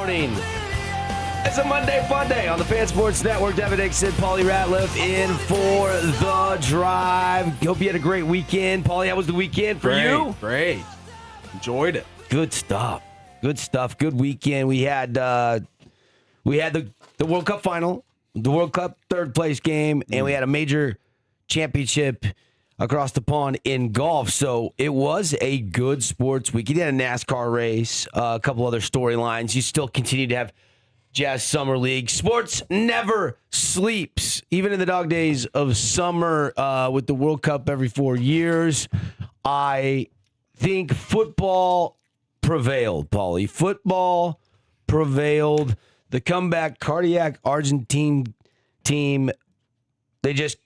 morning. It's a Monday fun day on the Fan Sports Network. Devin, Dixon, Paulie Ratliff in for the drive. Hope you had a great weekend. Paulie, how was the weekend for you? Great. Enjoyed it. Good stuff. Good stuff. Good weekend. We had the World Cup final, the World Cup third place game, and we had a major championship across the pond in golf. So it was a good sports week. You had a NASCAR race, a couple other storylines. You still continue to have Jazz Summer League. Sports never sleeps, even in the dog days of summer with the World Cup every 4 years. I think football prevailed, Paulie. Football prevailed. The comeback cardiac Argentine team, they just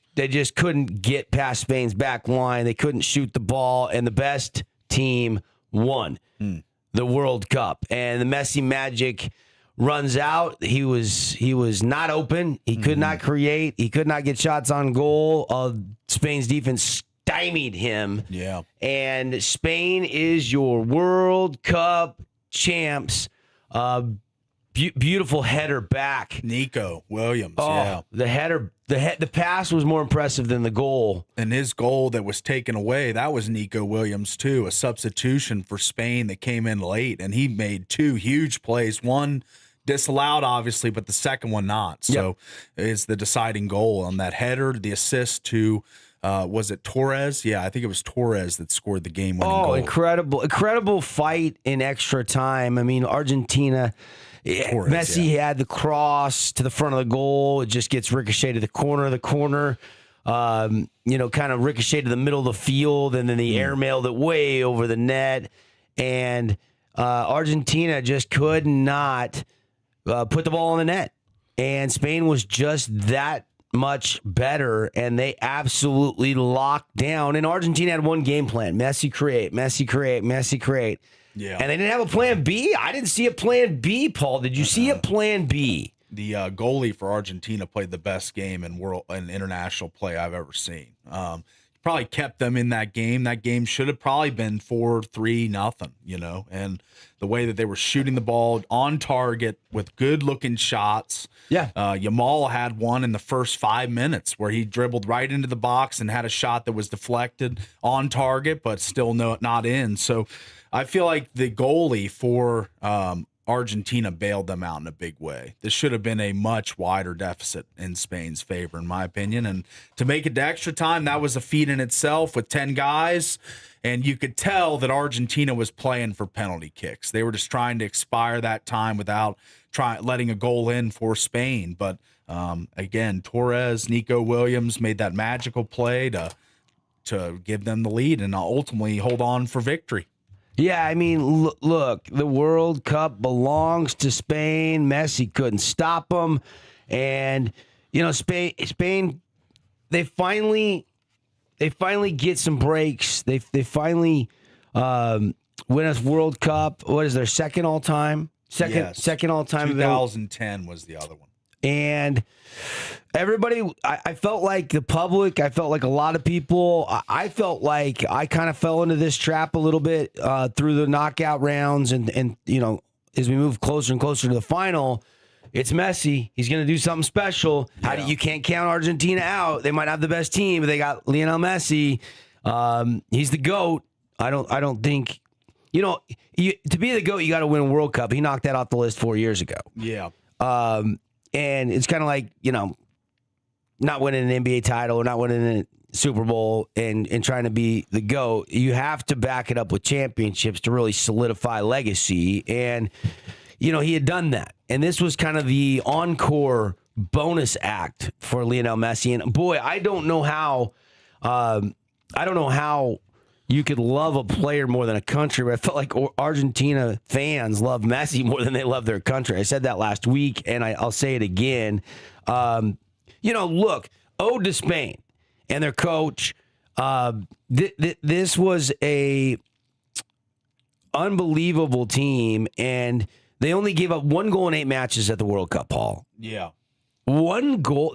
couldn't get past Spain's back line. They couldn't shoot the ball, and the best team won the World Cup. And the Messi magic runs out. He was not open. He could not create. He could not get shots on goal. Spain's defense stymied him. Yeah. And Spain is your World Cup champs. Beautiful header back. Nico Williams. Oh, yeah. The header, the pass was more impressive than the goal. And his goal that was taken away, that was Nico Williams too, a substitution for Spain that came in late, and he made two huge plays. One disallowed, obviously, but the second one not. So is the deciding goal on that header, the assist to was it Torres? Yeah, I think it was Torres that scored the game-winning goal. Incredible fight in extra time. I mean, Argentina, Torres, Messi had the cross to the front of the goal. It just gets ricocheted to the corner of the corner. Kind of ricocheted to the middle of the field, and then the airmailed it way over the net. And Argentina just could not put the ball in the net. And Spain was just that much better, and they absolutely locked down. And Argentina had one game plan: Messi create, Messi create, Messi create. Yeah. And they didn't have a plan B. I didn't see a plan B, Paul. Did you see a plan B? The goalie for Argentina played the best game in international play I've ever seen. Probably kept them in that game. That game should have probably been 4-3-0, and the way that they were shooting the ball on target with good-looking shots. Yeah. Yamal had one in the first 5 minutes where he dribbled right into the box and had a shot that was deflected on target, but still not in. So I feel like the goalie for Argentina bailed them out in a big way. This should have been a much wider deficit in Spain's favor, in my opinion. And to make it to extra time, that was a feat in itself with 10 guys. And you could tell that Argentina was playing for penalty kicks. They were just trying to expire that time without letting a goal in for Spain. But again, Torres, Nico Williams made that magical play to give them the lead and ultimately hold on for victory. Yeah, I mean, look, the World Cup belongs to Spain. Messi couldn't stop them. And, Spain, they finally get some breaks. They finally win a World Cup. What is their second all-time? Second all-time. 2010 was the other one. And everybody, I felt like the public, I felt like a lot of people, I felt like I kind of fell into this trap a little bit through the knockout rounds. And as we move closer and closer to the final, it's Messi. He's going to do something special. Yeah. You can't count Argentina out. They might have the best team, but they got Lionel Messi. He's the GOAT. I don't think, to be the GOAT, you got to win a World Cup. He knocked that off the list 4 years ago. Yeah. And it's kind of like, not winning an NBA title or not winning a Super Bowl and trying to be the GOAT. You have to back it up with championships to really solidify legacy. And, he had done that. And this was kind of the encore bonus act for Lionel Messi. And boy, I don't know how you could love a player more than a country, but I felt like Argentina fans love Messi more than they love their country. I said that last week, and I'll say it again. Look, ode to Spain and their coach. This was a unbelievable team, and they only gave up 1 goal in 8 matches at the World Cup, Paul. Yeah. 1 goal.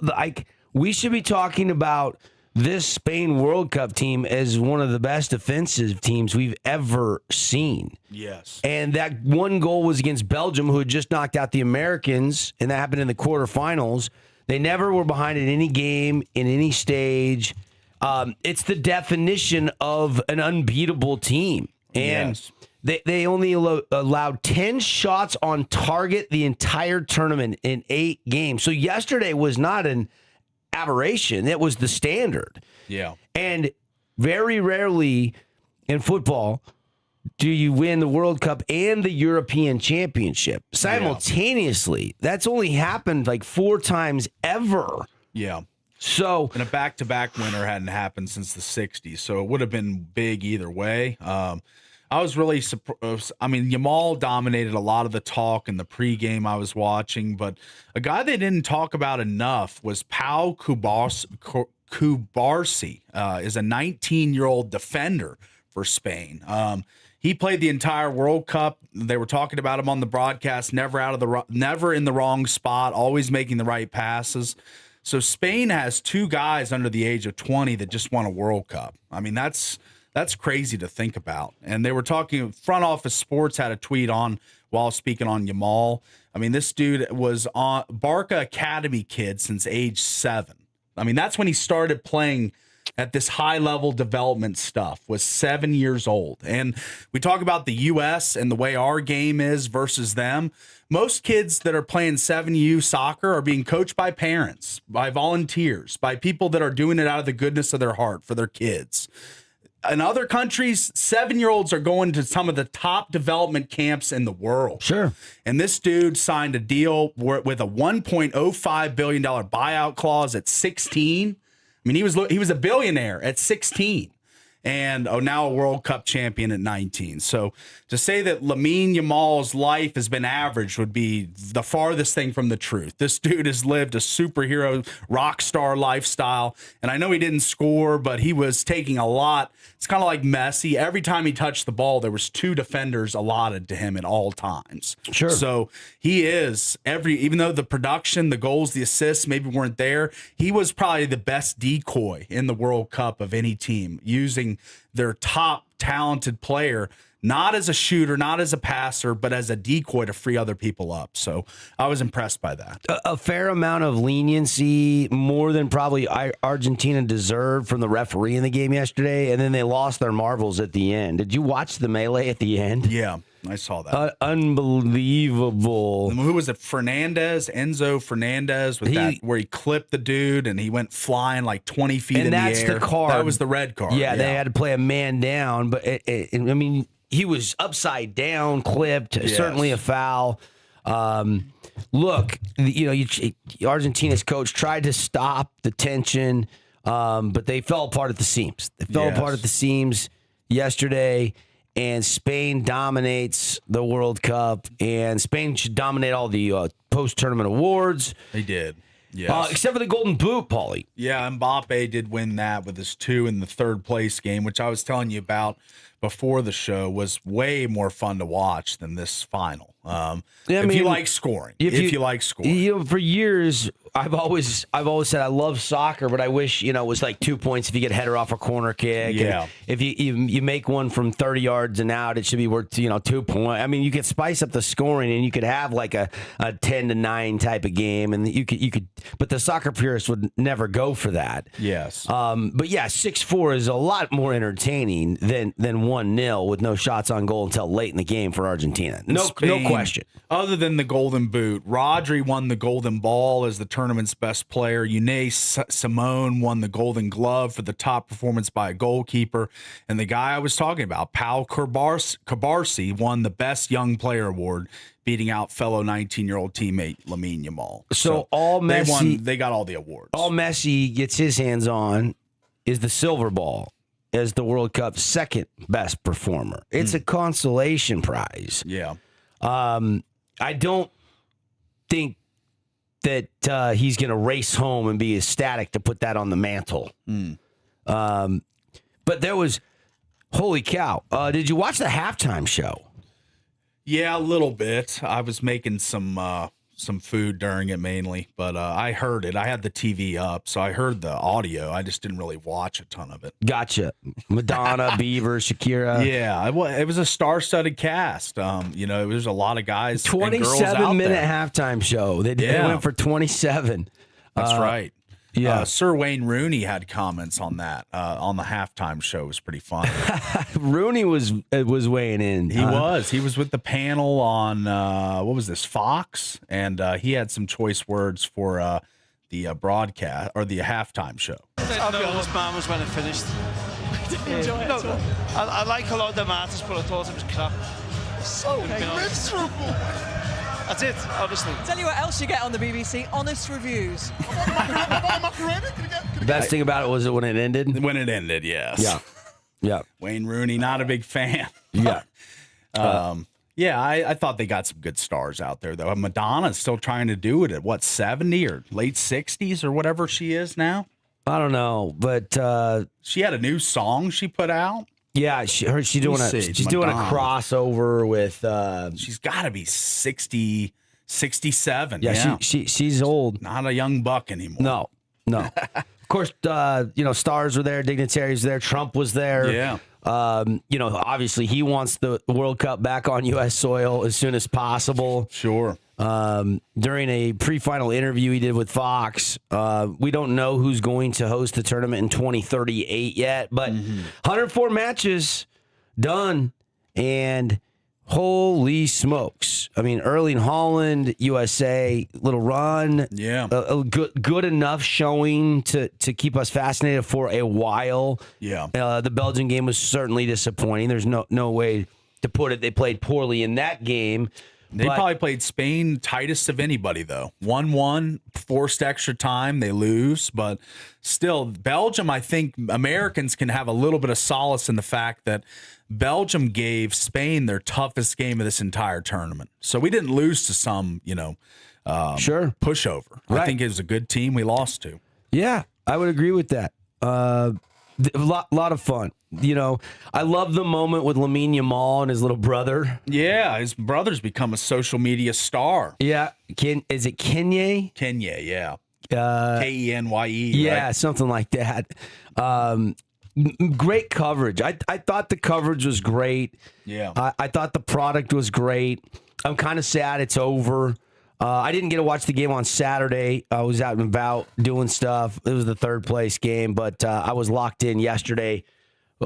We should be talking about this Spain World Cup team is one of the best defensive teams we've ever seen. Yes. And that one goal was against Belgium, who had just knocked out the Americans, and that happened in the quarterfinals. They never were behind in any game, in any stage. It's the definition of an unbeatable team. And they only allowed 10 shots on target the entire tournament in 8 games. So yesterday was not an aberration. It was the standard. Yeah. And very rarely in football do you win the World Cup and the European Championship simultaneously. That's only happened like 4 times ever. Yeah. So, and a back-to-back winner hadn't happened since the 60s, so it would have been big either way. I was really surprised. I mean, Yamal dominated a lot of the talk in the pregame I was watching, but a guy they didn't talk about enough was Pau Cubarsí, is a 19-year-old defender for Spain. He played the entire World Cup. They were talking about him on the broadcast, never in the wrong spot, always making the right passes. So Spain has 2 guys under the age of 20 that just won a World Cup. I mean, that's crazy to think about. And they were talking, Front Office Sports had a tweet on while speaking on Yamal. I mean, this dude was on Barca Academy kid since age 7. I mean, that's when he started playing at this high-level development stuff, was 7 years old. And we talk about the U.S. and the way our game is versus them. Most kids that are playing 7U soccer are being coached by parents, by volunteers, by people that are doing it out of the goodness of their heart for their kids. In other countries, 7-year-olds are going to some of the top development camps in the world. sure. And this dude signed a deal with a $1.05 billion buyout clause at 16. I mean, he was a billionaire at 16, and now a World Cup champion at 19. So to say that Lamine Yamal's life has been average would be the farthest thing from the truth. This dude has lived a superhero rock star lifestyle, and I know he didn't score, but he was taking a lot. It's kind of like Messi. Every time he touched the ball, there was 2 defenders allotted to him at all times. Sure. So he is even though the production, the goals, the assists maybe weren't there, he was probably the best decoy in the World Cup of any team, using their top talented player not as a shooter, not as a passer, but as a decoy to free other people up. So I was impressed by that. A fair amount of leniency, more than probably Argentina deserved from the referee in the game yesterday, and then they lost their marbles at the end. Did you watch the melee at the end? Yeah, I saw that. Unbelievable. Who was it? Enzo Fernandez, where he clipped the dude and he went flying like 20 feet in the air. And that's the card. That was the red card. Yeah, they had to play a man down, but I mean, he was upside down, clipped, certainly a foul. Look, Argentina's coach tried to stop the tension, but they fell apart at the seams. They fell apart at the seams yesterday, and Spain dominates the World Cup, and Spain should dominate all the post-tournament awards. They did. Yes. Except for the Golden Boot, Paulie. Yeah, Mbappe did win that with his 2 in the 3rd place game, which I was telling you about before the show, was way more fun to watch than this final. If you like scoring, for years I've always said I love soccer, but I wish it was like 2 points if you get a header off a corner kick. Yeah. And if you make one from 30 yards and out, it should be worth 2 points. I mean, you could spice up the scoring, and you could have like a 10-9 type of game, and you could. But the soccer purists would never go for that. Yes. But yeah, 6-4 is a lot more entertaining than 1-0 with no shots on goal until late in the game for Argentina. No question. Other than the Golden Boot, Rodri won the Golden Ball as the tournament's best player. Unai Simon won the Golden Glove for the top performance by a goalkeeper. And the guy I was talking about, Pau Cubarsí, won the Best Young Player Award, beating out fellow 19-year-old teammate Lamine Yamal. So all Messi, they got all the awards. All Messi gets his hands on is the silver ball as the World Cup's 2nd best performer. It's a consolation prize. Yeah. I don't think that he's going to race home and be ecstatic to put that on the mantle. But there was, holy cow. Did you watch the halftime show? Yeah, a little bit. I was making some some food during it mainly, but I heard it. I had the TV up, so I heard the audio. I just didn't really watch a ton of it. Gotcha. Madonna, Beaver, Shakira. Yeah, it was a star-studded cast. There's a lot of guys. 27-minute halftime show. They went for 27. That's right. Yeah. Sir Wayne Rooney had comments on that on the halftime show. It was pretty fun. Rooney was weighing in. He was with the panel on what was this, Fox, and he had some choice words for the broadcast or the halftime show. I'll be honest, man, was when it finished. Enjoy it. No, I like a lot of the matters, but I thought it was crap. So miserable. That's it, honestly. Tell you what else you get on the BBC: honest reviews. Best thing about it was when it ended. When it ended, yes. Yeah. Wayne Rooney, not a big fan. Yeah. I thought they got some good stars out there, though. Madonna's still trying to do it at, 70 or late 60s or whatever she is now? I don't know, but she had a new song she put out. Yeah, she's doing a crossover with. She's got to be 60, 67. Yeah, she's old. Not a young buck anymore. No. Of course, stars were there, dignitaries were there, Trump was there. Yeah. Obviously he wants the World Cup back on U.S. soil as soon as possible. Sure. During a pre-final interview he did with Fox, we don't know who's going to host the tournament in 2038 yet, but 104 matches done, and holy smokes. I mean, Erling Haaland, USA, little run. Yeah. A good enough showing to keep us fascinated for a while. Yeah. The Belgian game was certainly disappointing. There's no way to put it. They played poorly in that game. They probably played Spain tightest of anybody, though. 1-1, forced extra time, they lose. But still, Belgium, I think Americans can have a little bit of solace in the fact that Belgium gave Spain their toughest game of this entire tournament. So we didn't lose to some, pushover. Right. I think it was a good team we lost to. Yeah, I would agree with that. A lot of fun. I love the moment with Lamine Yamal and his little brother. Yeah, his brother's become a social media star. Yeah. Is it Kenye? Kenya, yeah. Kenye. Yeah, right? something like that. Great coverage. I thought the coverage was great. Yeah. I thought the product was great. I'm kind of sad it's over. I didn't get to watch the game on Saturday. I was out and about doing stuff. It was the third place game, but I was locked in yesterday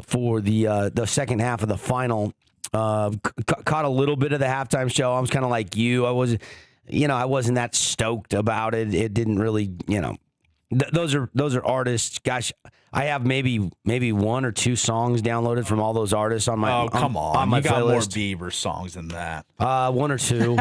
for the second half of the final. Caught a little bit of the halftime show. I was kind of like you. I wasn't that stoked about it. It didn't really, those are artists. Gosh, I have maybe one or two songs downloaded from all those artists on my. Oh, come on! On my you got playlist. more Bieber songs than that. One or two.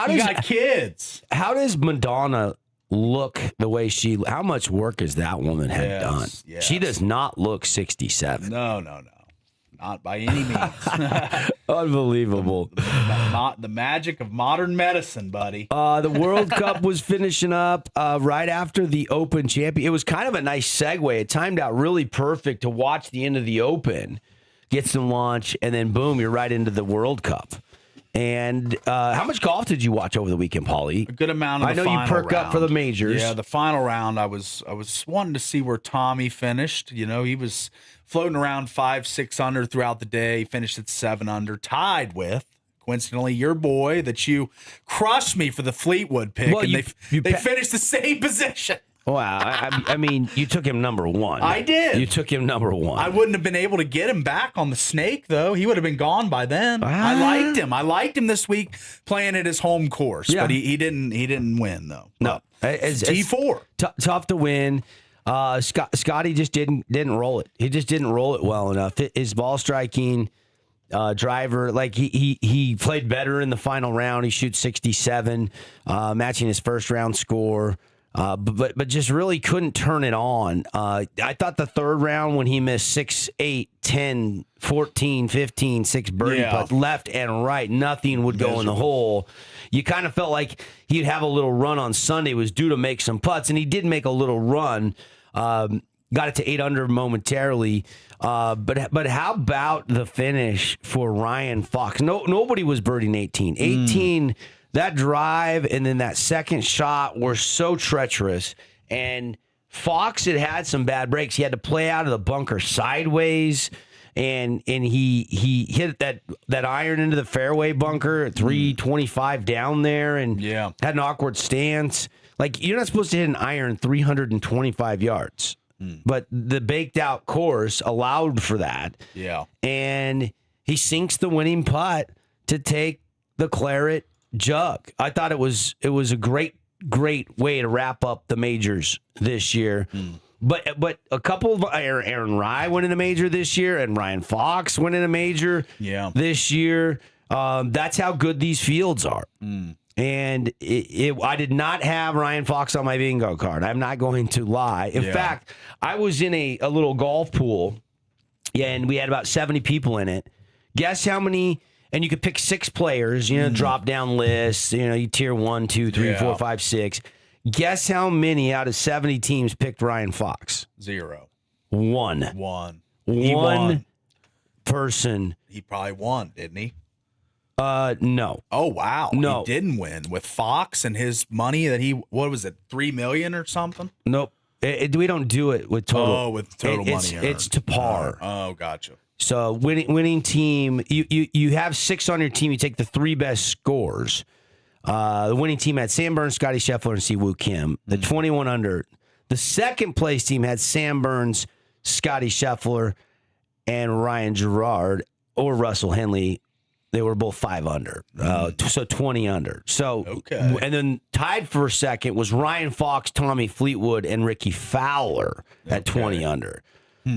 You got kids. How does Madonna look the way how much work has that woman done? Yes. She does not look 67. No. Not by any means. Unbelievable. The magic of modern medicine, buddy. The World Cup was finishing up right after the Open champion. It was kind of a nice segue. It timed out really perfect to watch the end of the Open, get some lunch, and then boom, you're right into the World Cup. And how much golf did you watch over the weekend, Paulie? A good amount of the final round. I know you perk up for the majors. Yeah, the final round, I was wanting to see where Tommy finished. He was floating around 5-6 under throughout the day. He finished at 7 under, tied with, coincidentally, your boy that you crushed me for the Fleetwood pick. Well, and they finished the same position. Wow. I mean, you took him number one. I did. You took him number one. I wouldn't have been able to get him back on the snake, though. He would have been gone by then. I liked him. I liked him this week playing at his home course, but he didn't win, though. No. It's T4. Tough to win. Scotty just didn't roll it. He just didn't roll it well enough. His ball striking driver, like he played better in the final round. He shoots 67, matching his first round score. But just really couldn't turn it on. I thought the third round when he missed 6, 8, 10, 14, 15, 6 birdie putts left and right, nothing would go in the hole. You kind of felt like he'd have a little run on Sunday, was due to make some putts, and he did make a little run. Got it to 8 under momentarily. But how about the finish for Ryan Fox? Nobody was birdieing 18. 18 that drive and then that second shot were so treacherous. And Fox had some bad breaks. He had to play out of the bunker sideways, and he hit that iron into the fairway bunker at 325 down there, and had an awkward stance. Like, you're not supposed to hit an iron 325 yards, but the baked out course allowed for that. Yeah, and he sinks the winning putt to take the Claret jug. I thought it was a great way to wrap up the majors this year. But a couple of Aaron Rye went in a major this year, and Ryan Fox went in a major this year. That's how good these fields are. And I did not have Ryan Fox on my bingo card. I'm not going to lie. In fact, I was in a little golf pool, and we had about 70 people in it. Guess how many? And you could pick 6 players, drop down lists, you tier 1, 2, 3, 4, 5, 6. Guess how many out of 70 teams picked Ryan Fox? 0. One. He won. Person. He probably won, didn't he? No. Oh, wow. No. He didn't win with Fox and his money that what was it, $3 million or something? Nope. We don't do it with total. Oh, with total money. It's to par. Oh, gotcha. So winning team, you have 6 on your team. You take the 3 best scores. The winning team had Sam Burns, Scotty Scheffler, and Siwoo Kim. The 21 under. The second place team had Sam Burns, Scotty Scheffler, and Ryan Gerard or Russell Henley. They were both 5 under, so 20 under. So, and then tied for second was Ryan Fox, Tommy Fleetwood, and Ricky Fowler at 20 under.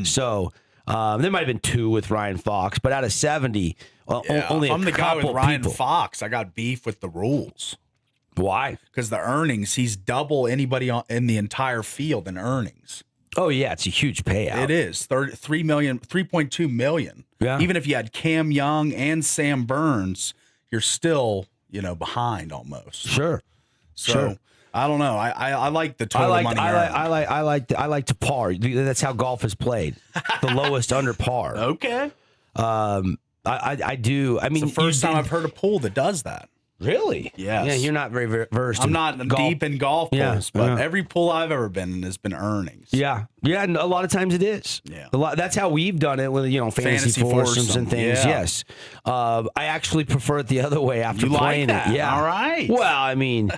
So there might have been 2 with Ryan Fox, but out of 70, only I'm a the guy couple with Ryan people. Fox. I got beef with the rules. Why? Because the earnings, he's double anybody in the entire field in earnings. Oh, yeah, it's a huge payout. It is. 3.2 million. Yeah. Even if you had Cam Young and Sam Burns, you're still, behind almost. Sure. So Sure. I don't know. I like the total money. I like to par. That's how golf is played. The lowest under par. Okay. I do. I mean, It's the first time I've heard a pool that does that. Really? Yes. Yeah, you're not very versed. I'm in not golf. deep in golf pools, but every pool I've ever been in has been earnings. Yeah, and a lot of times it is. Yeah. That's how we've done it with fantasy foursomes and things. Yeah. Yes, I actually prefer it the other way after You like playing that? it. Yeah. All right. Well, I mean,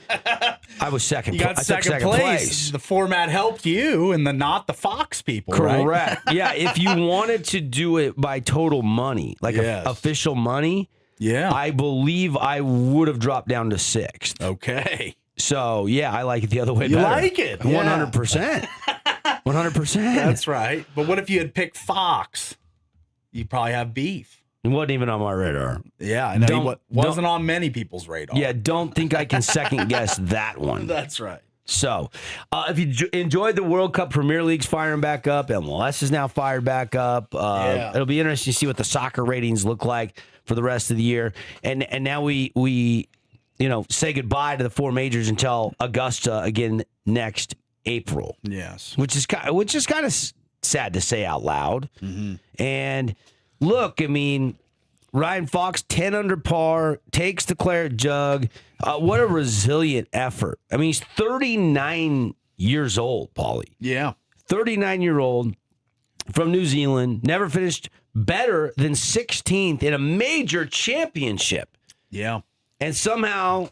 I was second. You got I took second place. The format helped you, and not the Fox people. Correct. Right? Yeah. If you wanted to do it by total money, like official money. Yeah. I believe I would have dropped down to 6th. Okay. So, yeah, I like it the other way You better. like it? 100%. 100%. That's right. But what if you had picked Fox? You probably have beef. It wasn't even on my radar. Yeah, I know. He wasn't on many people's radar. Yeah, don't think I can second guess that one. That's right. So, if you enjoyed the World Cup, Premier League's firing back up. MLS is now fired back up. It'll be interesting to see what the soccer ratings look like for the rest of the year. And now we say goodbye to the 4 majors until Augusta again next April. Yes. Which is kind of sad to say out loud. Mm-hmm. And look, I mean, Ryan Fox 10 under par, takes the Claret jug. What a resilient effort. I mean, he's 39 years old, Paulie. Yeah. 39-year-old from New Zealand, never finished better than 16th in a major championship. Yeah. And somehow,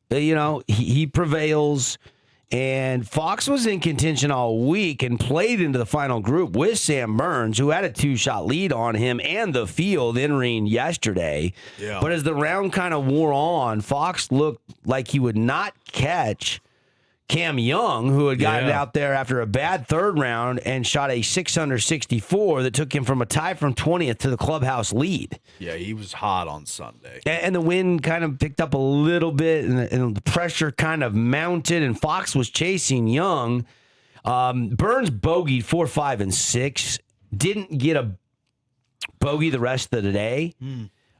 he prevails. And Fox was in contention all week and played into the final group with Sam Burns, who had a 2-shot lead on him and the field entering yesterday. Yeah. But as the round kind of wore on, Fox looked like he would not catch Cam Young, who had gotten out there after a bad third round and shot a 664 that took him from a tie from 20th to the clubhouse lead. Yeah, he was hot on Sunday. And the wind kind of picked up a little bit, and the pressure kind of mounted, and Fox was chasing Young. Burns bogeyed 4, 5, and 6. Didn't get a bogey the rest of the day,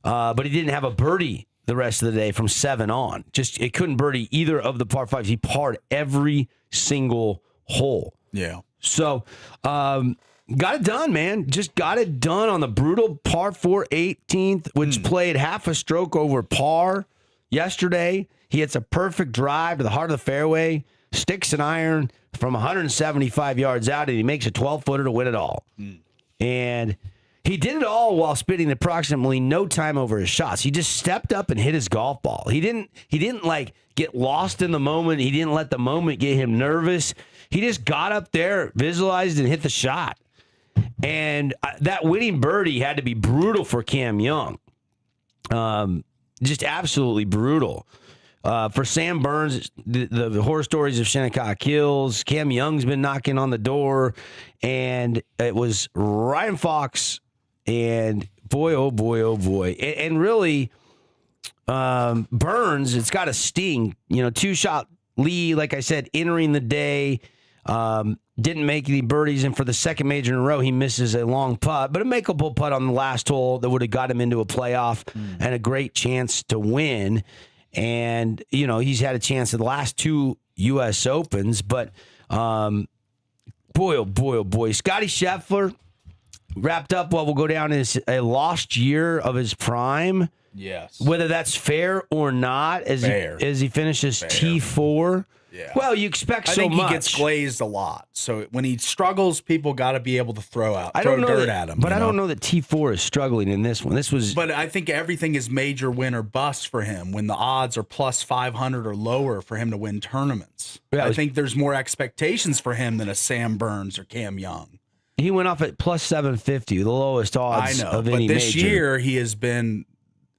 but he didn't have a birdie the rest of the day from 7 on. It couldn't birdie either of the par 5s. He parred every single hole. Yeah. So, got it done, man. Just got it done on the brutal par 4 18th, which played half a stroke over par. yesterday. He hits a perfect drive to the heart of the fairway, sticks an iron from 175 yards out, and he makes a 12-footer to win it all. And he did it all while spending approximately no time over his shots. He just stepped up and hit his golf ball. He didn't like get lost in the moment. He didn't let the moment get him nervous. He just got up there, visualized, and hit the shot. And that winning birdie had to be brutal for Cam Young. Just absolutely brutal. For Sam Burns, the horror stories of Shinnecock Hills, Cam Young's been knocking on the door, and it was Ryan Fox, and boy, oh boy, oh boy. And really, Burns, it's got a sting. 2-shot lead, like I said, entering the day. Didn't make any birdies, and for the second major in a row, he misses a long putt, but a makeable putt on the last hole that would have got him into a playoff and a great chance to win. And, he's had a chance at the last 2 U.S. Opens, but boy, oh boy, oh boy. Scotty Scheffler wrapped up what will go down as a lost year of his prime. Yes. Whether that's fair or not, as he finishes T4. Yeah. Well, you expect so much. I think he gets glazed a lot. So when he struggles, people got to be able to throw dirt at him. But I don't know that T4 is struggling in this one. But I think everything is major win or bust for him when the odds are plus 500 or lower for him to win tournaments. Yeah, I think there's more expectations for him than a Sam Burns or Cam Young. He went off at plus 750, the lowest odds of any major. But this year he's been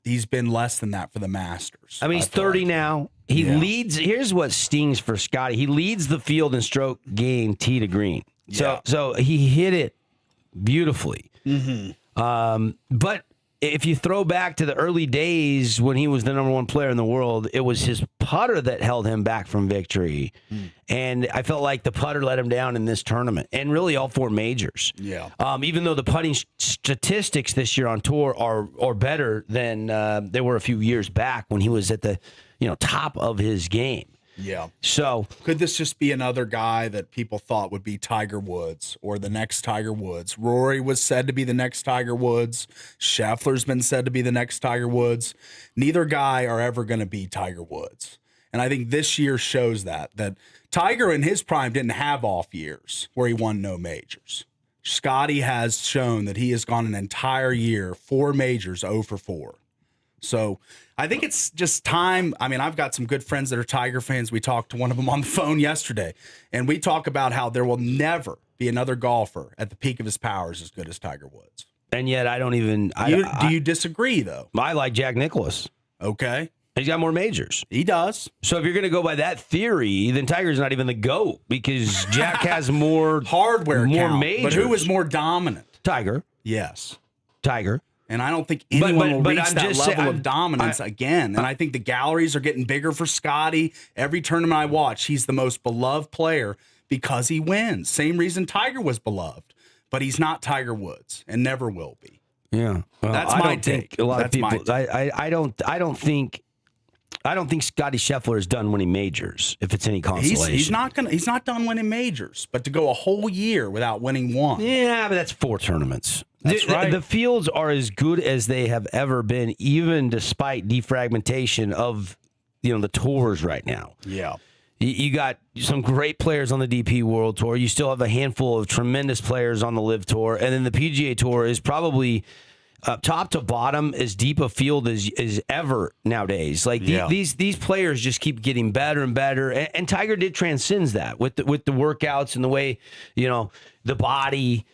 less than that for the Masters. I mean, he's 30 now. He leads. Here's what stings for Scotty. He leads the field in stroke gain tee to green. So he hit it beautifully. But if you throw back to the early days when he was the number 1 player in the world, it was his putter that held him back from victory. And I felt like the putter let him down in this tournament and really all 4 majors. Yeah. Even though the putting statistics this year on tour are better than they were a few years back when he was at the top of his game. Yeah. So could this just be another guy that people thought would be Tiger Woods or the next Tiger Woods? Rory was said to be the next Tiger Woods. Scheffler's been said to be the next Tiger Woods. Neither guy are ever going to be Tiger Woods. And I think this year shows that Tiger in his prime didn't have off years where he won no majors. Scotty has shown that he has gone an entire year, 4 majors, 0 for 4. So I think it's just time. I mean, I've got some good friends that are Tiger fans. We talked to one of them on the phone yesterday, and we talk about how there will never be another golfer at the peak of his powers as good as Tiger Woods. And yet I don't even... Do you disagree, though? I like Jack Nicklaus. Okay. He's got more majors. He does. So if you're going to go by that theory, then Tiger's not even the GOAT because Jack has more... hardware more count, majors. But who was more dominant? Tiger. Yes. Tiger. And I don't think anyone will reach I'm that just level of dominance again. And I think the galleries are getting bigger for Scotty. Every tournament I watch, he's the most beloved player because he wins. Same reason Tiger was beloved. But he's not Tiger Woods and never will be. Yeah. Well, that's my take. A lot of people... I don't think Scotty Scheffler is done winning majors, if it's any consolation. He's not done winning majors, but to go a whole year without winning one. Yeah, but that's 4 tournaments. That's right. The fields are as good as they have ever been, even despite defragmentation of the tours right now. Yeah. You got some great players on the DP World Tour. You still have a handful of tremendous players on the Live Tour. And then the PGA Tour is probably top to bottom as deep a field as ever nowadays. Like these players just keep getting better and better. And Tiger did transcends that with the workouts and the way, the body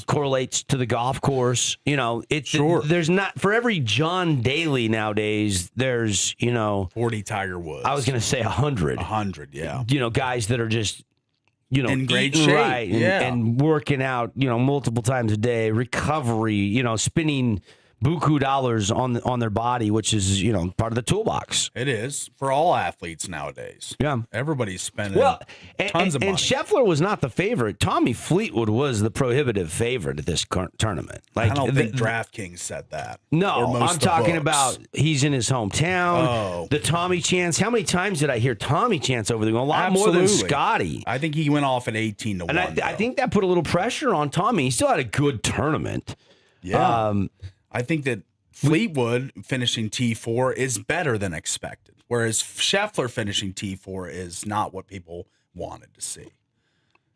correlates to the golf course. There's not, for every John Daly nowadays, there's, 40 Tiger Woods. I was going to say 100. 100, yeah. Guys that are just, in great eating shape, right and working out, multiple times a day, recovery, spending buku dollars on their body, which is, part of the toolbox. It is for all athletes nowadays. Yeah. Everybody's spending tons of money. And Scheffler was not the favorite. Tommy Fleetwood was the prohibitive favorite at this tournament. I don't think DraftKings said that. No, I'm talking about he's in his hometown. Oh. The Tommy chants. How many times did I hear Tommy chants over there? A lot more than Scotty. I think he went off at 18 to 1. And I think that put a little pressure on Tommy. He still had a good tournament. Yeah. I think that Fleetwood finishing T4 is better than expected, whereas Scheffler finishing T4 is not what people wanted to see.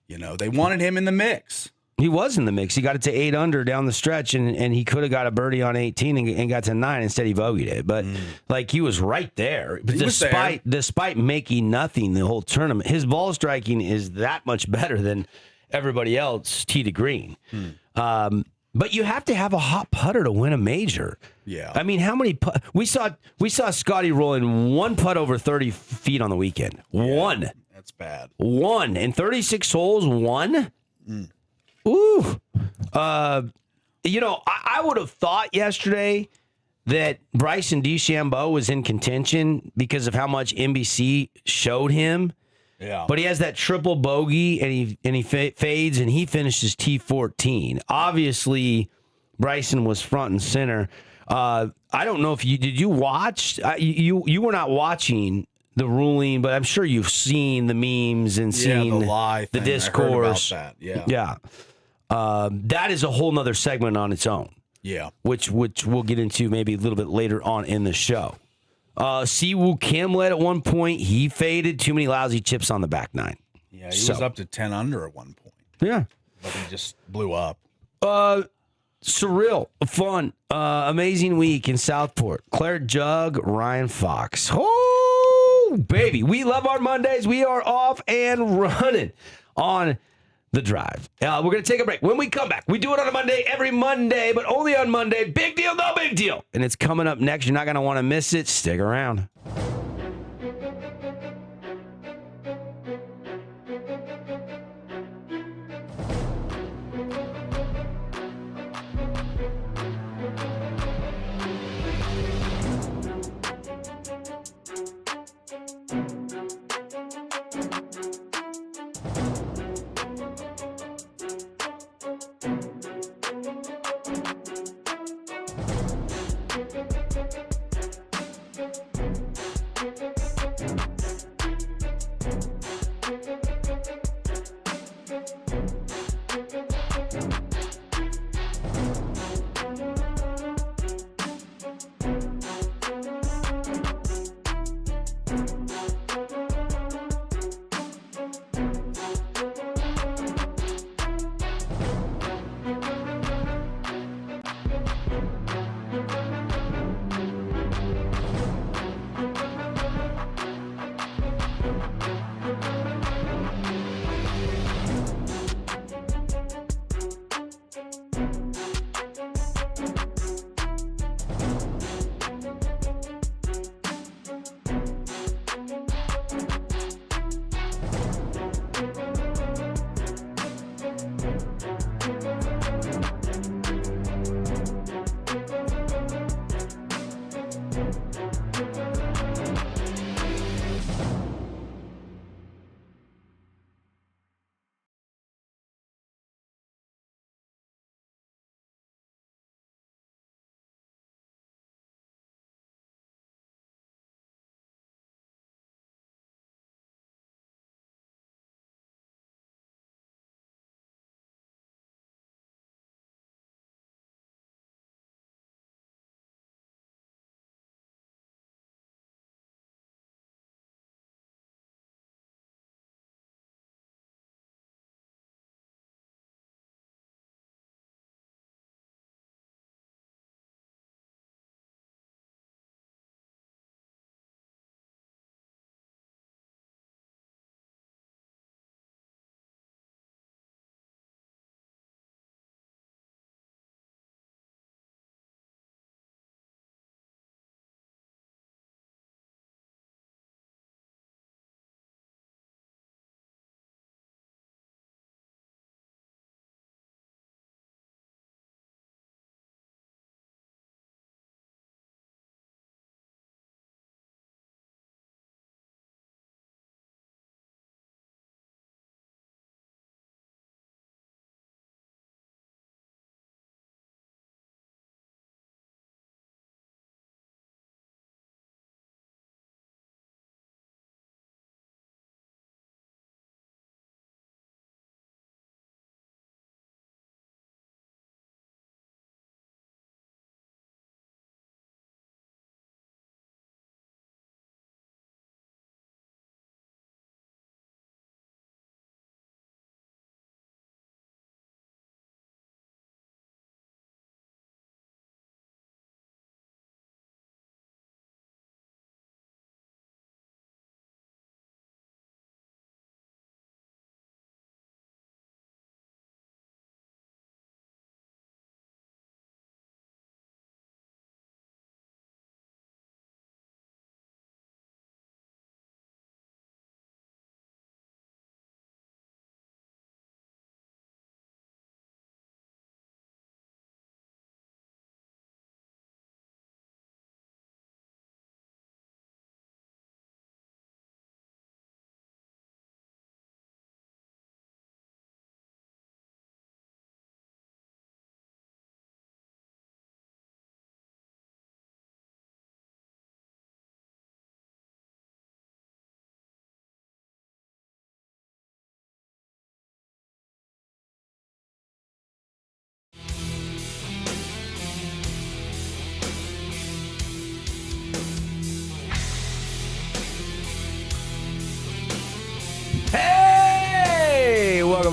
You know, they wanted him in the mix. He was in the mix. He got it to 8 under down the stretch, and he could have got a birdie on 18 and got to 9. Instead, he bogeyed it. But like he was right there. But despite making nothing the whole tournament, his ball striking is that much better than everybody else tee to green. But you have to have a hot putter to win a major. Yeah. I mean, how many we saw Scotty rolling one putt over 30 feet on the weekend. One. That's bad. One in 36 holes. One. Ooh. You know, I would have thought yesterday that Bryson DeChambeau was in contention because of how much NBC showed him. Yeah. But he has that triple bogey, and he fades, and he finishes T14. Obviously, Bryson was front and center. I don't know if did you watch? You were not watching the ruling, but I'm sure you've seen the memes and seen the discourse. I heard about that. Yeah. That is a whole nother segment on its own. Yeah. Which we'll get into maybe a little bit later on in the show. Siwoo Kim led at one point. He faded. Too many lousy chips on the back nine. Yeah, he was up to 10 under at one point. Yeah. But he just blew up. Surreal, fun, amazing week in Southport. Claire Jug, Ryan Fox. Oh, baby. We love our Mondays. We are off and running on the drive. We're going to take a break. When we come back, we do it on a Monday, every Monday, but only on Monday. Big deal, no big deal. And it's coming up next. You're not going to want to miss it. Stick around.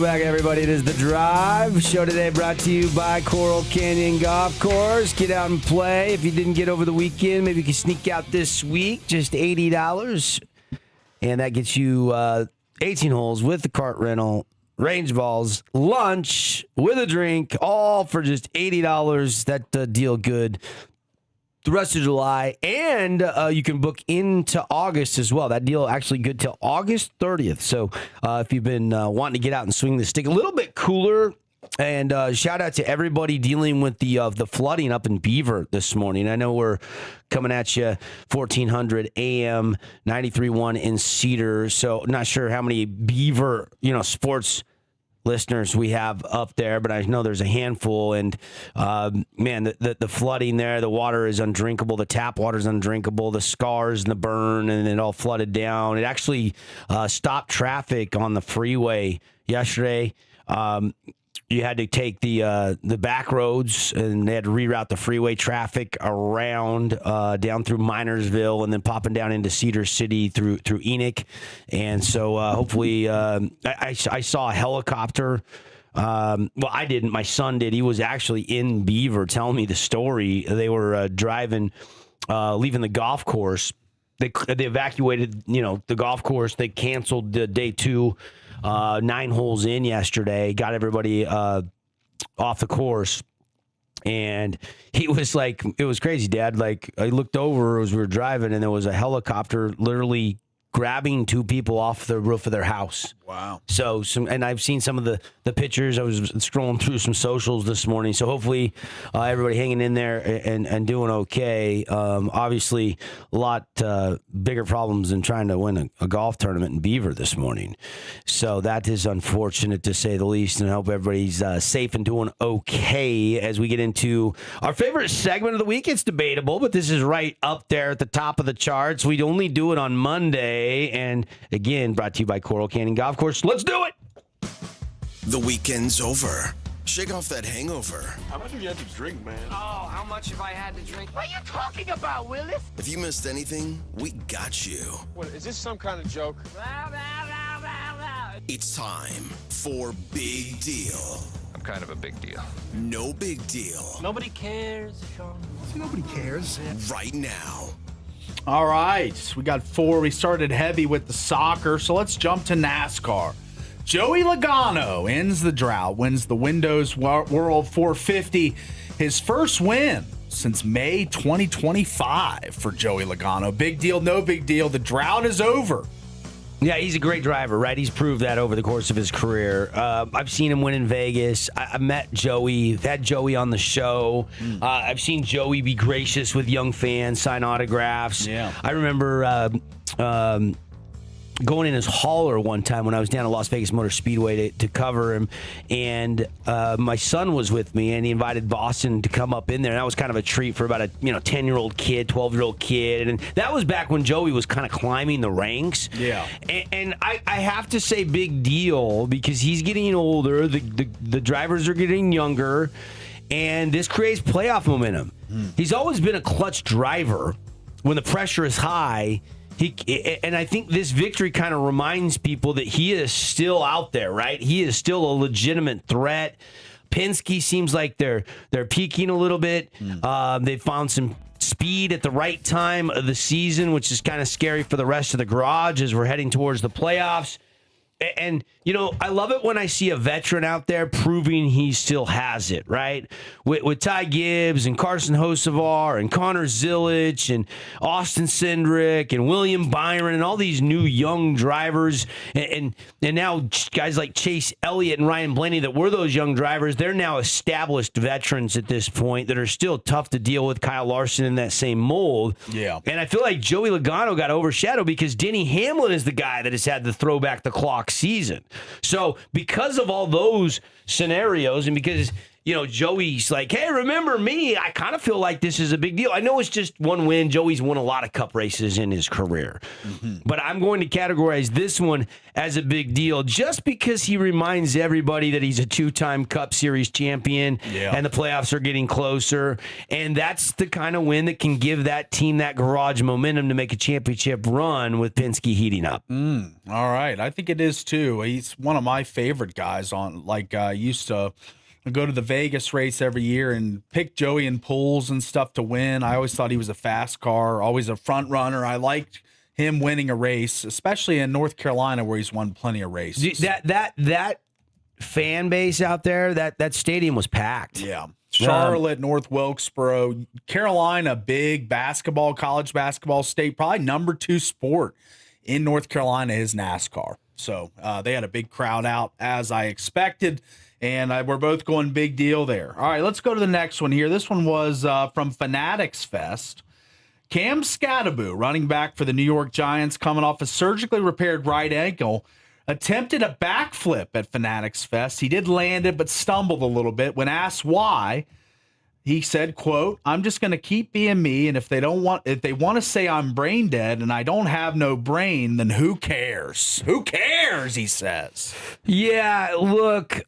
back, everybody. It is The Drive. Show today brought to you by Coral Canyon Golf Course. Get out and play. If you didn't get over the weekend, maybe you can sneak out this week. Just $80. And that gets you 18 holes with the cart rental, range balls, lunch with a drink, all for just $80. That deal good the rest of July, and you can book into August as well. That deal actually good till August 30th. So if you've been wanting to get out and swing the stick, a little bit cooler. And shout out to everybody dealing with the flooding up in Beaver this morning. I know we're coming at you 1400 AM 93.1 in Cedar. So not sure how many Beaver sports listeners we have up there, but I know there's a handful. And man, the flooding there, the water is undrinkable. The tap water is undrinkable. The scars and the burn, and it all flooded down. It actually stopped traffic on the freeway yesterday. You had to take the back roads, and they had to reroute the freeway traffic around down through Minersville, and then popping down into Cedar City through Enoch. And so hopefully, I saw a helicopter. Well, I didn't. My son did. He was actually in Beaver telling me the story. They were driving, leaving the golf course. They evacuated, the golf course. They canceled the day 2. 9 holes in yesterday, got everybody off the course, and he was like, it was crazy, Dad. Like, I looked over as we were driving, and there was a helicopter literally grabbing 2 people off the roof of their house. Wow. So and I've seen some of the pictures. I was scrolling through some socials this morning. So hopefully everybody hanging in there and doing okay. Obviously a lot bigger problems than trying to win a golf tournament in Beaver this morning. So that is unfortunate to say the least, and I hope everybody's safe and doing okay as we get into our favorite segment of the week. It's debatable, but this is right up there at the top of the charts. We'd only do it on Monday, and again, brought to you by Coral Canyon Golf Course. Let's do it. The weekend's over. Shake off that hangover. How much have you had to drink, man? Oh, how much have I had to drink? What are you talking about, Willis? If you missed anything, we got you. What, is this some kind of joke? It's time for Big Deal. I'm kind of a big deal. No big deal. Nobody cares, Sean. Nobody cares. Right now. All right, we got 4. We started heavy with the soccer, so let's jump to NASCAR. Joey Logano ends the drought, wins the Windows World 450, his first win since May 2025 for Joey Logano. Big deal, no big deal. The drought is over. Yeah, he's a great driver, right? He's proved that over the course of his career. I've seen him win in Vegas. I met Joey, had Joey on the show. I've seen Joey be gracious with young fans, sign autographs. Yeah. I remember going in his hauler one time when I was down at Las Vegas Motor Speedway to cover him, and my son was with me, and he invited Boston to come up in there. And that was kind of a treat for about a 10-year-old kid, 12-year-old kid, and that was back when Joey was kind of climbing the ranks. Yeah, and I have to say big deal because he's getting older. The drivers are getting younger, and this creates playoff momentum. He's always been a clutch driver when the pressure is high. And I think this victory kind of reminds people that he is still out there, right? He is still a legitimate threat. Penske seems like they're peaking a little bit. They've found some speed at the right time of the season, which is kind of scary for the rest of the garage as we're heading towards the playoffs. And, I love it when I see a veteran out there proving he still has it, right? With Ty Gibbs and Carson Hocevar and Connor Zilic and Austin Cindric and William Byron and all these new young drivers. And now guys like Chase Elliott and Ryan Blaney that were those young drivers, they're now established veterans at this point that are still tough to deal with. Kyle Larson in that same mold. Yeah. And I feel like Joey Logano got overshadowed because Denny Hamlin is the guy that has had to throw back the clock season. So because of all those scenarios and because Joey's like, hey, remember me? I kind of feel like this is a big deal. I know it's just one win. Joey's won a lot of cup races in his career. But I'm going to categorize this one as a big deal just because he reminds everybody that he's a 2-time Cup Series champion and the playoffs are getting closer. And that's the kind of win that can give that team that garage momentum to make a championship run with Penske heating up. All right. I think it is too. He's one of my favorite guys on, used to go to the Vegas race every year and pick Joey in pools and stuff to win. I always thought he was a fast car, always a front runner. I liked him winning a race, especially in North Carolina where he's won plenty of races. That fan base out there, that stadium was packed. Yeah. Charlotte, North Wilkesboro, Carolina, big basketball, college basketball state, probably number 2 sport in North Carolina is NASCAR. So they had a big crowd out as I expected. And we're both going big deal there. All right, let's go to the next one here. This one was from Fanatics Fest. Cam Scatterbo, running back for the New York Giants, coming off a surgically repaired right ankle, attempted a backflip at Fanatics Fest. He did land it, but stumbled a little bit. When asked why, he said, quote, I'm just going to keep being me, and if they want to say I'm brain dead and I don't have no brain, then who cares? Who cares, he says. Yeah, look,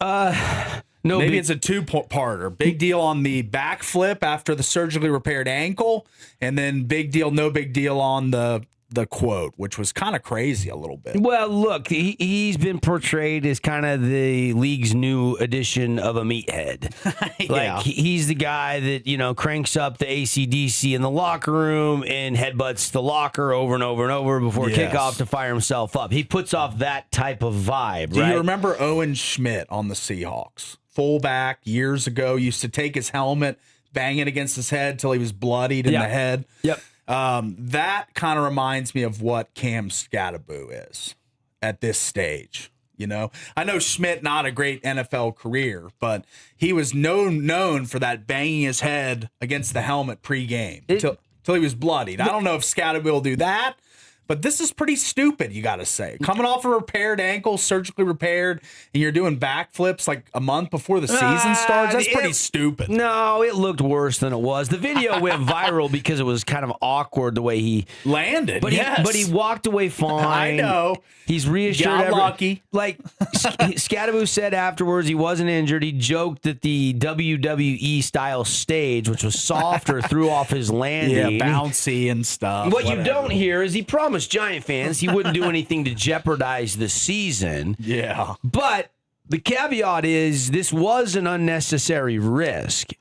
Maybe it's a two-parter. Big deal on the backflip after the surgically repaired ankle, and then big deal, no big deal on the quote, which was kind of crazy a little bit. Well, look, he's been portrayed as kind of the league's new edition of a meathead. Like, he's the guy that, cranks up the AC/DC in the locker room and headbutts the locker over and over and over before kickoff to fire himself up. He puts off that type of vibe, Do you remember Owen Schmidt on the Seahawks? Fullback years ago, used to take his helmet, bang it against his head till he was bloodied in the head. Yep. That kind of reminds me of what Cam Scatterbo is at this stage. I know Schmidt, not a great NFL career, but he was known for that banging his head against the helmet pregame till he was bloodied. I don't know if Scatterbo will do that, but this is pretty stupid, you got to say. Coming off a repaired ankle, surgically repaired, and you're doing backflips like a month before the season starts? That's pretty stupid. No, it looked worse than it was. The video went viral because it was kind of awkward the way he landed. But he walked away fine. I know. He's reassured. Got lucky. Like Scatterbo said afterwards, he wasn't injured. He joked that the WWE style stage, which was softer, threw off his landing. Yeah, bouncy and stuff. What you don't hear is he promised Giant fans he wouldn't do anything to jeopardize the season. Yeah. But the caveat is this was an unnecessary risk.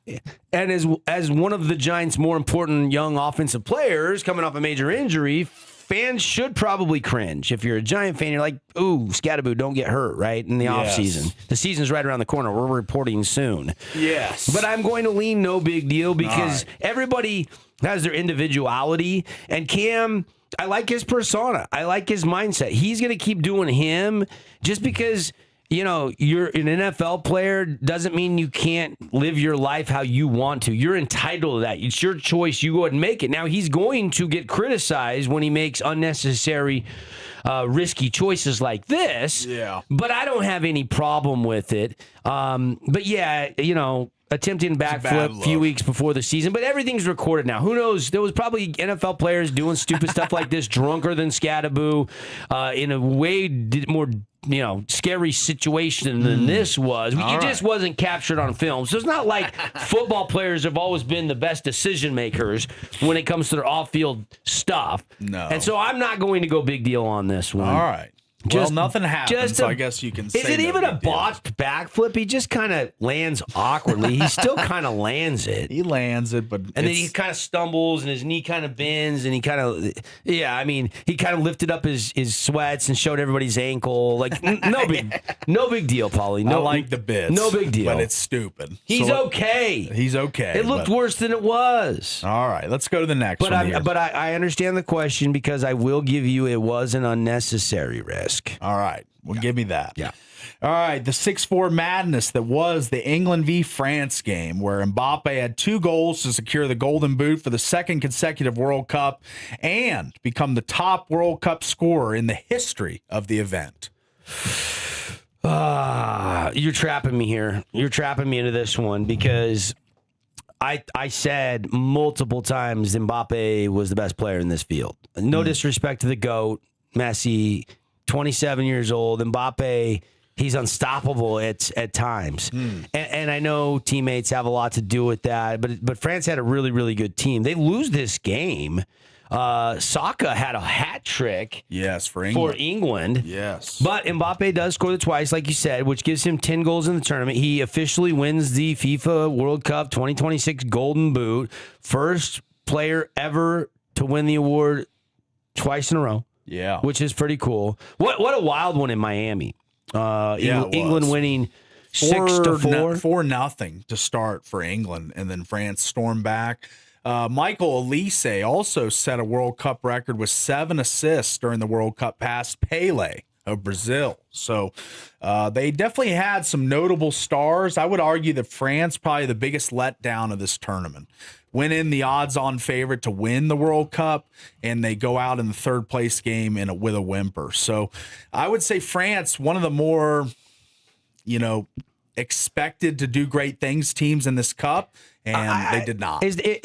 And as one of the Giants' more important young offensive players coming off a major injury, fans should probably cringe. If you're a Giant fan, you're like, ooh, Scatterbo, don't get hurt, right? In the offseason. The season's right around the corner. We're reporting soon. Yes. But I'm going to lean no big deal because everybody has their individuality. And Cam, I like his persona. I like his mindset. He's going to keep doing him just because, you're an NFL player doesn't mean you can't live your life how you want to. You're entitled to that. It's your choice. You go ahead and make it. Now, he's going to get criticized when he makes unnecessary, risky choices like this. Yeah. But I don't have any problem with it. But yeah, attempting backflip a few weeks before the season, but everything's recorded now. Who knows? There was probably NFL players doing stupid stuff like this, drunker than Scatterbo, in a way more scary situation than this was. It just wasn't captured on film. So it's not like football players have always been the best decision makers when it comes to their off-field stuff. No. And so I'm not going to go big deal on this one. All right. Well, nothing happened, so I guess you can say is it no even a big deal. botched backflip? He just kind of lands awkwardly. He still kind of lands it. He lands it, but and then he kind of stumbles and his knee kind of bends and he kind of, he kind of lifted up his sweats and showed everybody's ankle. Like, no big deal, Paulie. No, I like the bits. No big deal. But it's stupid. He's okay. He's okay. It looked worse than it was. All right, let's go to the next one here. But I understand the question because I will give you it was an unnecessary risk. All right. Well, give me that. Yeah. All right. The 6-4 madness that was the England v. France game where Mbappe had 2 goals to secure the Golden Boot for the second consecutive World Cup and become the top World Cup scorer in the history of the event. You're trapping me here. You're trapping me into this one because I said multiple times Mbappe was the best player in this field. No disrespect to the GOAT, Messi, 27 years old. Mbappe, he's unstoppable at times. And I know teammates have a lot to do with that, but France had a really, really good team. They lose this game. Saka had a hat trick. Yes, for England. Yes. But Mbappe does score the twice, like you said, which gives him 10 goals in the tournament. He officially wins the FIFA World Cup 2026 Golden Boot. First player ever to win the award twice in a row. Yeah. Which is pretty cool. What a wild one in Miami. England winning 6-4. 4-0 to start for England, and then France stormed back. Michael Elise also set a World Cup record with 7 assists during the World Cup past Pele of Brazil. So they definitely had some notable stars. I would argue that France probably the biggest letdown of this tournament. Went in the odds-on favorite to win the World Cup, and they go out in the third place game with a whimper. So I would say France, one of the more, expected to do great things teams in this cup, and they did not.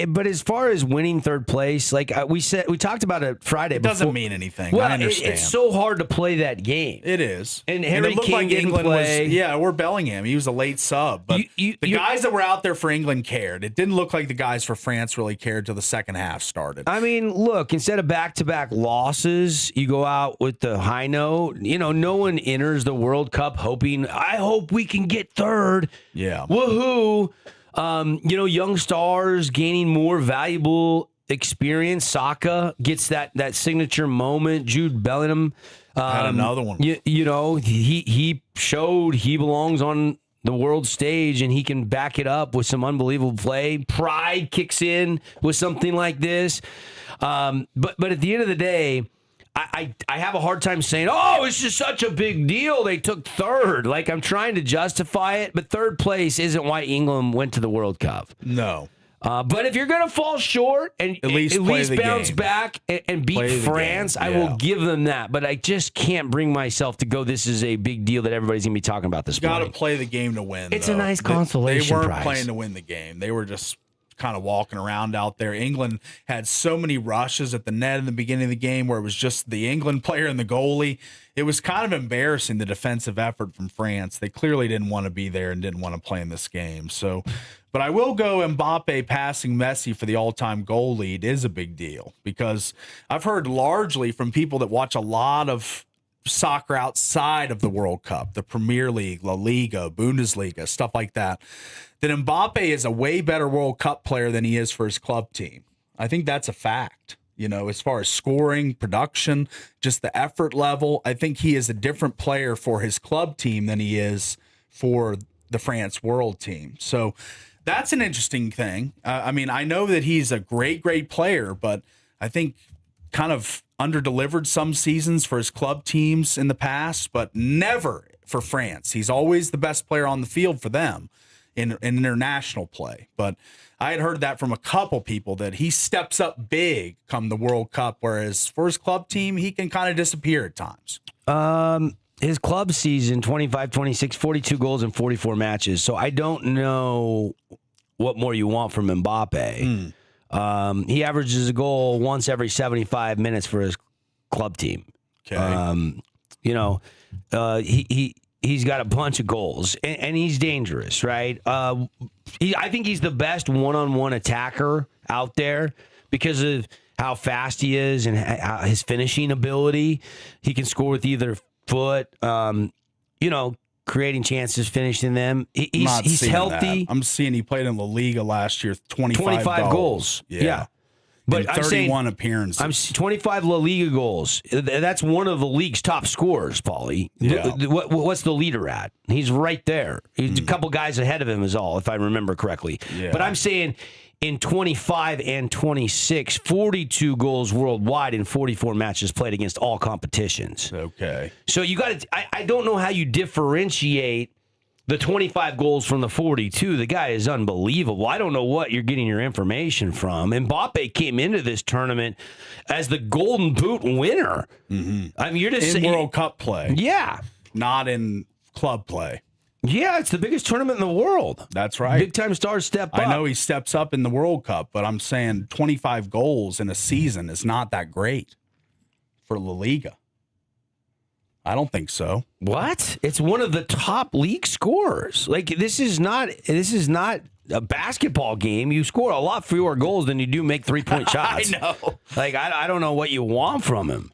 But as far as winning third place, like we talked about it Friday. It doesn't mean anything. Well, I understand. It's so hard to play that game. It is. And Harry it looked Kane like didn't England play. or Bellingham. He was a late sub. But the guys that were out there for England cared. It didn't look like the guys for France really cared till the second half started. I mean, look, instead of back-to-back losses, you go out with the high note. No one enters the World Cup hoping, I hope we can get third. Yeah. Woohoo. Young stars gaining more valuable experience. Saka gets that signature moment. Jude Bellingham had another one. He showed he belongs on the world stage and he can back it up with some unbelievable play. Pride kicks in with something like this. But at the end of the day, I have a hard time saying, oh, it's just such a big deal. They took third. Like, I'm trying to justify it, but third place isn't why England went to the World Cup. No. But if you're going to fall short and at least bounce back and beat France, I will give them that. But I just can't bring myself to go, this is a big deal that everybody's going to be talking about this morning. You got to play the game to win. It's a nice consolation prize. They weren't prize. playing to win the game. They were just kind of walking around out there. England had so many rushes at the net in the beginning of the game where it was just the England player and the goalie. It was kind of embarrassing, the defensive effort from France. They clearly didn't want to be there and didn't want to play in this game. So, but I will go Mbappe passing Messi for the all-time goal lead is a big deal because I've heard largely from people that watch a lot of soccer outside of the World Cup, the Premier League, La Liga, Bundesliga, stuff like that Mbappe is a way better World Cup player than he is for his club team. I think that's a fact. As far as scoring, production, just the effort level, I think he is a different player for his club team than he is for the France world team. So that's an interesting thing. I know that he's a great, great player, but I think kind of underdelivered some seasons for his club teams in the past, but never for France. He's always the best player on the field for them in international play. But I had heard that from a couple people that he steps up big come the World Cup, whereas for his club team, he can kind of disappear at times. His club season, 25-26, 42 goals in 44 matches. So I don't know what more you want from Mbappe. He averages a goal once every 75 minutes for his club team. Okay. He's got a bunch of goals, and he's dangerous, right? I think he's the best one-on-one attacker out there because of how fast he is and his finishing ability. He can score with either foot, creating chances, finishing them. He's healthy. I'm seeing he played in La Liga last year, 25 goals. Yeah. But in 31 appearances. I'm 25 La Liga goals. That's one of the league's top scorers, Paulie. Yeah. What's the leader at? He's right there. He's a couple guys ahead of him is all, if I remember correctly. Yeah. But I'm saying in 25 and 26, 42 goals worldwide in 44 matches played against all competitions. Okay. So you got to, I don't know how you differentiate the 25 goals from the 42. The guy is unbelievable. I don't know what you're getting your information from. Mbappe came into this tournament as the Golden Boot winner. Mm-hmm. I mean, you're just in World Cup play. Yeah. Not in club play. Yeah, it's the biggest tournament in the world. That's right. Big time stars step up. I know he steps up in the World Cup, but I'm saying 25 goals in a season is not that great for La Liga. I don't think so. What? It's one of the top league scorers. Like this is not a basketball game. You score a lot fewer goals than you do make 3-point shots. I know. Like I don't know what you want from him.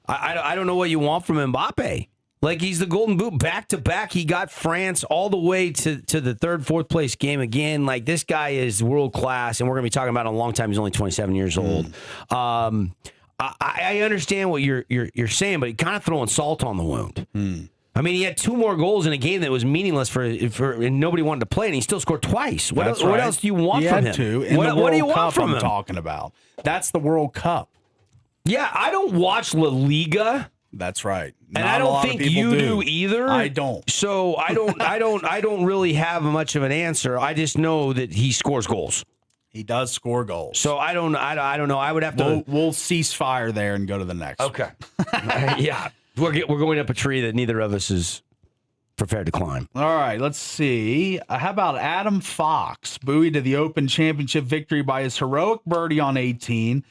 I don't know what you want from Mbappe. Like he's the Golden Boot back to back. He got France all the way to the third, fourth place game again. Like this guy is world class, and we're gonna be talking about him a long time. He's only 27 years old. I understand what you're saying, but kind of throwing salt on the wound. I mean, he had 2 more goals in a game that was meaningless for and nobody wanted to play, and he still scored twice. What else do you want from him? What do you want from him? Talking about that's the World Cup. Yeah, I don't watch La Liga. That's right. And I don't think you do either. I don't. So I don't really have much of an answer. I just know that he scores goals. He does score goals. So I don't know. I would have to. We'll cease fire there and go to the next. Okay. Yeah, we're going up a tree that neither of us is prepared to climb. All right. Let's see. How about Adam Fox, buoyed to the Open Championship victory by his heroic birdie on 18.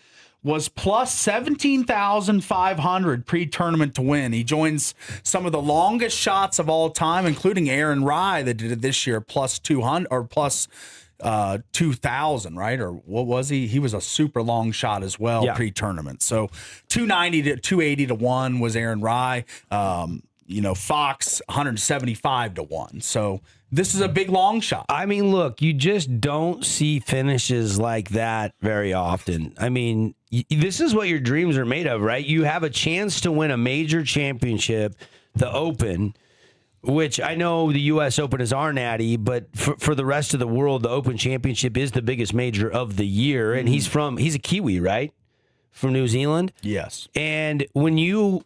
Was plus 17,500 pre-tournament to win. He joins some of the longest shots of all time, including Aaron Rye that did it this year, plus 200 or plus 2,000, right? Or what was he? He was a super long shot as well, pre-tournament. So 290 to 280 to 1 was Aaron Rye. Fox 175 to 1. So this is a big long shot. I mean, look, you just don't see finishes like that very often. I mean, this is what your dreams are made of, right? You have a chance to win a major championship, the Open, which I know the U.S. Open is our natty, but for the rest of the world, the Open Championship is the biggest major of the year. And he's a Kiwi, right? From New Zealand? Yes. And when you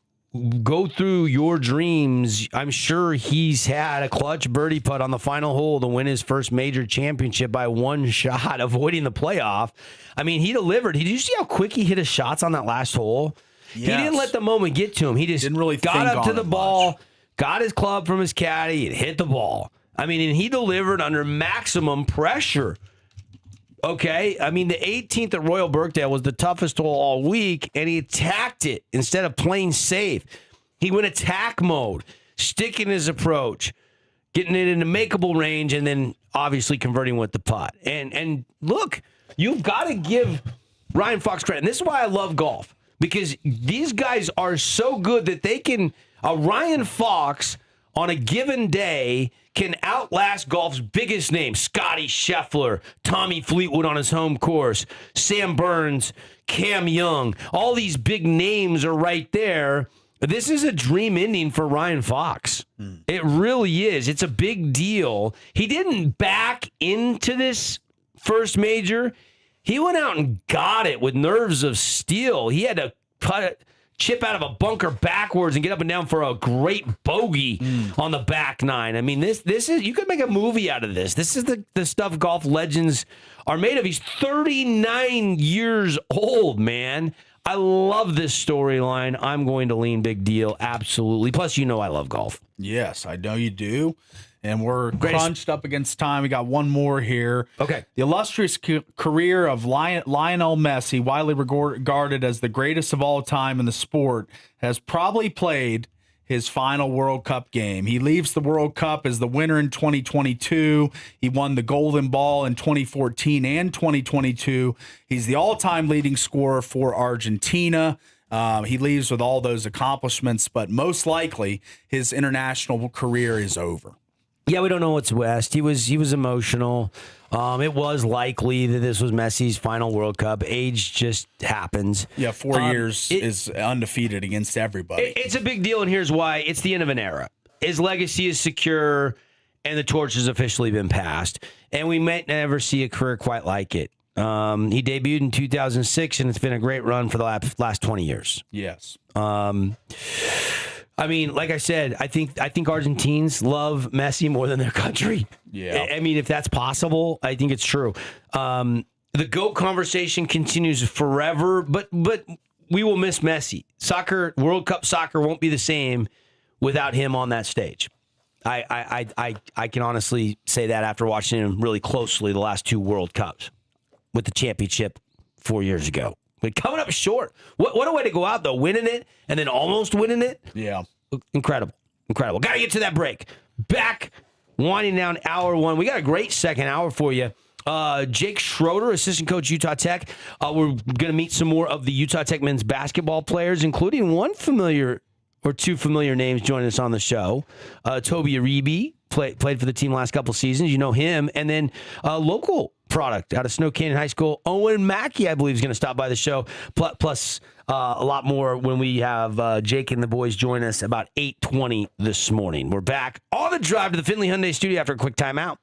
go through your dreams, I'm sure he's had a clutch birdie putt on the final hole to win his first major championship by 1 shot, avoiding the playoff. I mean, he delivered. Did you see how quick he hit his shots on that last hole? Yes. He didn't let the moment get to him. He just didn't really got up to the ball, much. Got his club from his caddy, and hit the ball. I mean, and he delivered under maximum pressure. Okay, I mean, the 18th at Royal Birkdale was the toughest hole all week, and he attacked it instead of playing safe. He went attack mode, sticking his approach, getting it into makeable range, and then obviously converting with the putt. And look, you've got to give Ryan Fox credit. And this is why I love golf, because these guys are so good that they can, Ryan Fox on a given day can outlast golf's biggest names. Scotty Scheffler, Tommy Fleetwood on his home course, Sam Burns, Cam Young. All these big names are right there. This is a dream ending for Ryan Fox. It really is. It's a big deal. He didn't back into this first major. He went out and got it with nerves of steel. He had to chip out of a bunker backwards and get up and down for a great bogey on the back nine. I mean, this is, you could make a movie out of this. This is the stuff golf legends are made of. He's 39 years old, man. I love this storyline. I'm going to lean big deal. Absolutely. Plus, you know I love golf. Yes, I know you do. And we're crunched up against time. We got one more here. Okay. The illustrious career of Lionel Messi, widely regarded as the greatest of all time in the sport, has probably played his final World Cup game. He leaves the World Cup as the winner in 2022. He won the Golden Ball in 2014 and 2022. He's the all-time leading scorer for Argentina. He leaves with all those accomplishments, but most likely his international career is over. Yeah, we don't know what's west. He was emotional. It was likely that this was Messi's final World Cup. Age just happens. Yeah, 4 years is undefeated against everybody. It's a big deal, and here's why. It's the end of an era. His legacy is secure, and the torch has officially been passed. And we might never see a career quite like it. He debuted in 2006, and it's been a great run for the last 20 years. Yes. I mean, like I said, I think Argentines love Messi more than their country. Yeah. I mean, if that's possible, I think it's true. The GOAT conversation continues forever, but we will miss Messi. Soccer, World Cup soccer won't be the same without him on that stage. I can honestly say that after watching him really closely the last 2 World Cups with the championship 4 years ago. But coming up short. What a way to go out, though, winning it and then almost winning it. Yeah. Incredible. Got to get to that break. Back, winding down hour 1. We got a great second hour for you. Jake Schroeder, assistant coach, Utah Tech. We're going to meet some more of the Utah Tech men's basketball players, including one familiar or 2 familiar names joining us on the show. Toby Aribi played for the team last couple seasons. You know him. And then local product out of Snow Canyon High School, Owen Mackey, I believe, is going to stop by the show. Plus a lot more when we have Jake and the boys join us about 8:20 this morning. We're back on the drive to the Findlay Hyundai studio after a quick timeout.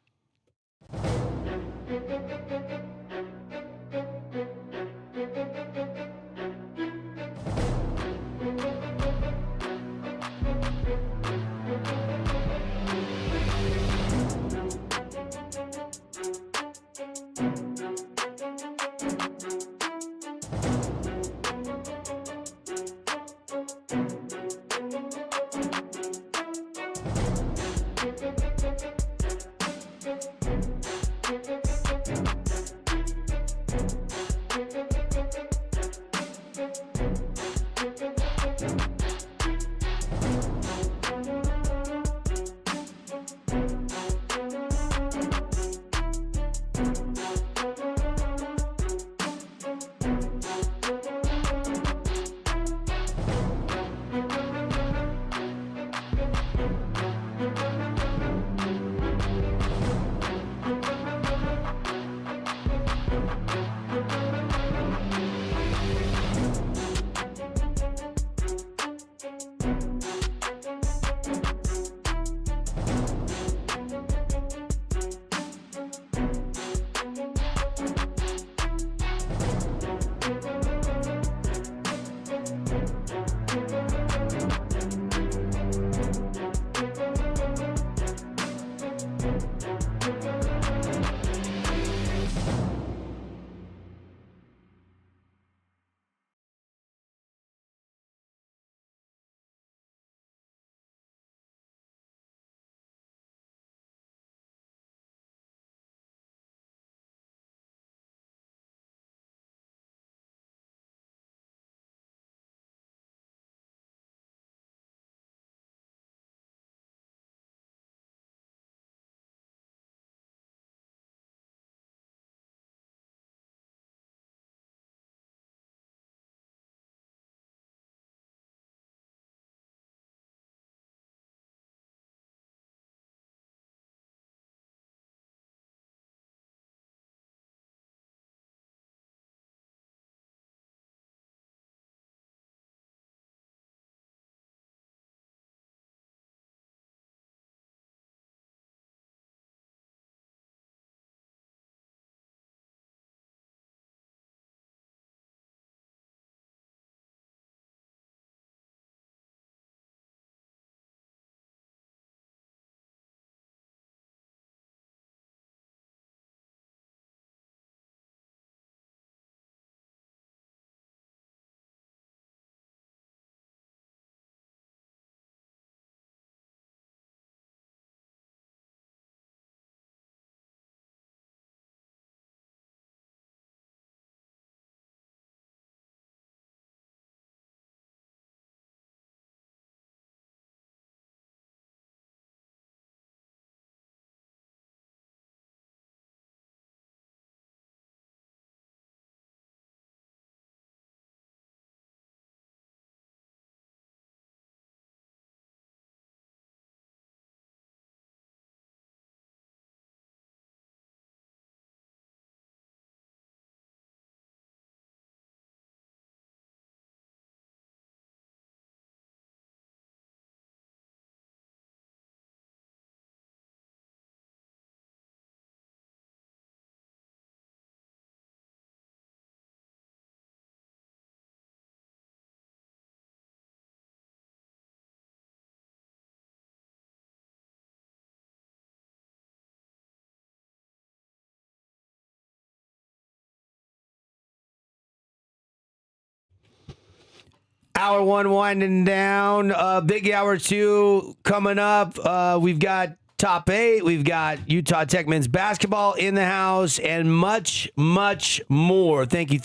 Hour one winding down. Big hour two coming up. We've got top 8. We've got Utah Tech men's basketball in the house and much, much more. Thank you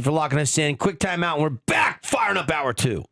for locking us in. Quick timeout, and we're back firing up hour 2.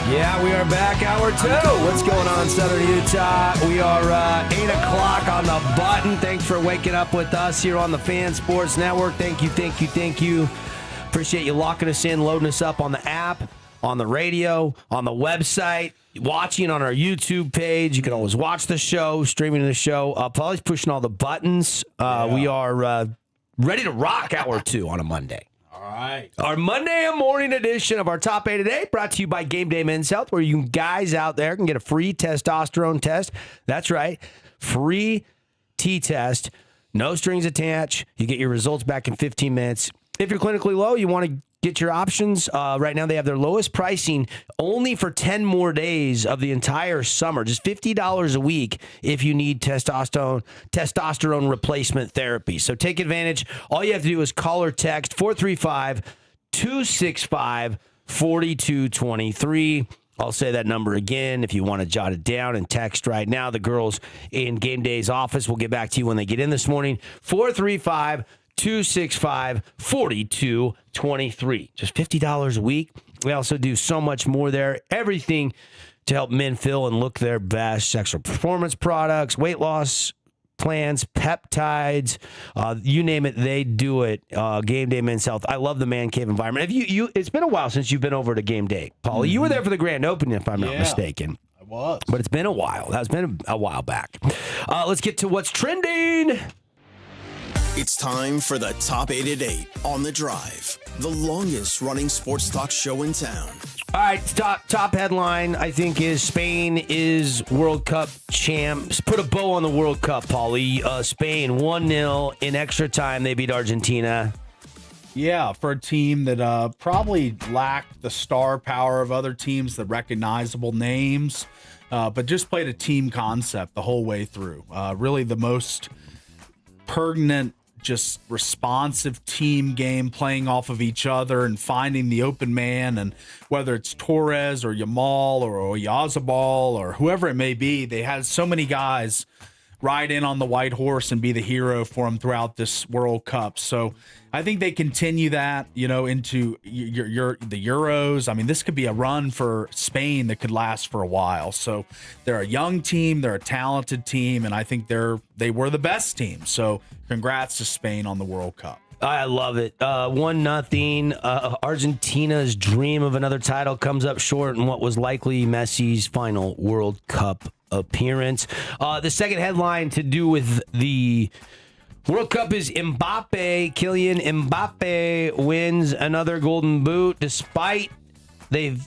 Yeah, we are back. Hour 2. What's going on, Southern Utah? We are 8 o'clock on the button. Thanks for waking up with us here on the Fan Sports Network. Thank you. Appreciate you locking us in, loading us up on the app, on the radio, on the website, watching on our YouTube page. You can always watch the show, streaming the show. Paulie's pushing all the buttons. We are ready to rock Hour 2 on a Monday. All right. Our Monday morning edition of our Top 8 today brought to you by Game Day Men's Health, where you guys out there can get a free testosterone test. That's right. Free T-test. No strings attached. You get your results back in 15 minutes. If you're clinically low, you want to get your options. Right now, they have their lowest pricing only for 10 more days of the entire summer. Just $50 a week if you need testosterone replacement therapy. So take advantage. All you have to do is call or text 435-265-4223. I'll say that number again if you want to jot it down and text right now. The girls in Game Day's office will get back to you when they get in this morning. 435-265-4223. Just $50 a week. We also do so much more there. Everything to help men feel and look their best. Sexual performance products, weight loss plans, peptides, you name it, they do it. Game Day Men's Health. I love the man cave environment. Have you? It's been a while since you've been over to Game Day, Paulie. You were there for the grand opening, if I'm not mistaken. I was, but it's been a while. That's been a while back. Let's get to what's trending. It's time for the Top 8 at 8 on The Drive, the longest running sports talk show in town. All right, top headline, I think, is Spain is World Cup champs. Put a bow on the World Cup, Paulie. Spain 1-0 in extra time. They beat Argentina. Yeah, for a team that probably lacked the star power of other teams, the recognizable names, but just played a team concept the whole way through. Really the most pertinent, just responsive team game, playing off of each other and finding the open man. And whether it's Torres or Yamal or Oyarzabal or whoever it may be, they had so many guys ride in on the white horse and be the hero for them throughout this World Cup. So I think they continue that, into the Euros. I mean, this could be a run for Spain that could last for a while. So they're a young team, they're a talented team, and I think they were the best team. So congrats to Spain on the World Cup. I love it. 1-0. Argentina's dream of another title comes up short in what was likely Messi's final World Cup appearance. The second headline to do with the World Cup is Mbappe. Kylian Mbappe wins another Golden Boot despite the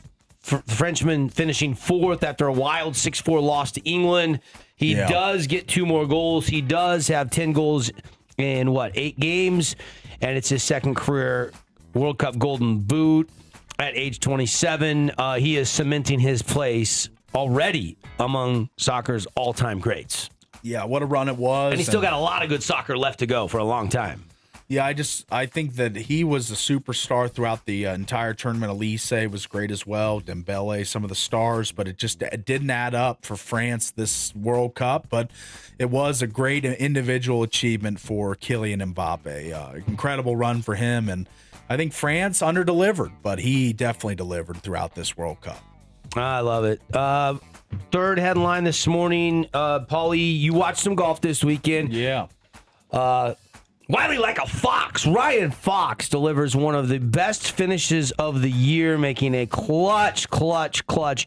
Frenchman finishing fourth after a wild 6-4 loss to England. He does get 2 more goals. He does have 10 goals in 8 games, and it's his second career World Cup Golden Boot at age 27. He is cementing his place already among soccer's all-time greats. Yeah, what a run it was. And he's still got a lot of good soccer left to go for a long time. Yeah, I think that he was a superstar throughout the entire tournament. Elise was great as well. Dembele, some of the stars, but it didn't add up for France this World Cup. But it was a great individual achievement for Kylian Mbappe. Incredible run for him, and I think France under-delivered, but he definitely delivered throughout this World Cup. I love it. Third headline this morning, Paulie, you watched some golf this weekend. Yeah. Wiley like a fox. Ryan Fox delivers one of the best finishes of the year, making a clutch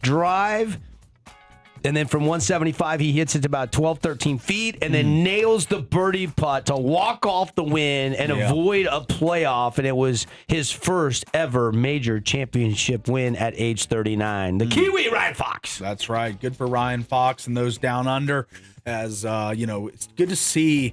drive. And then from 175, he hits it to about 12, 13 feet and then nails the birdie putt to walk off the win and avoid a playoff. And it was his first ever major championship win at age 39. The Kiwi, Ryan Fox. That's right. Good for Ryan Fox and those down under. As, it's good to see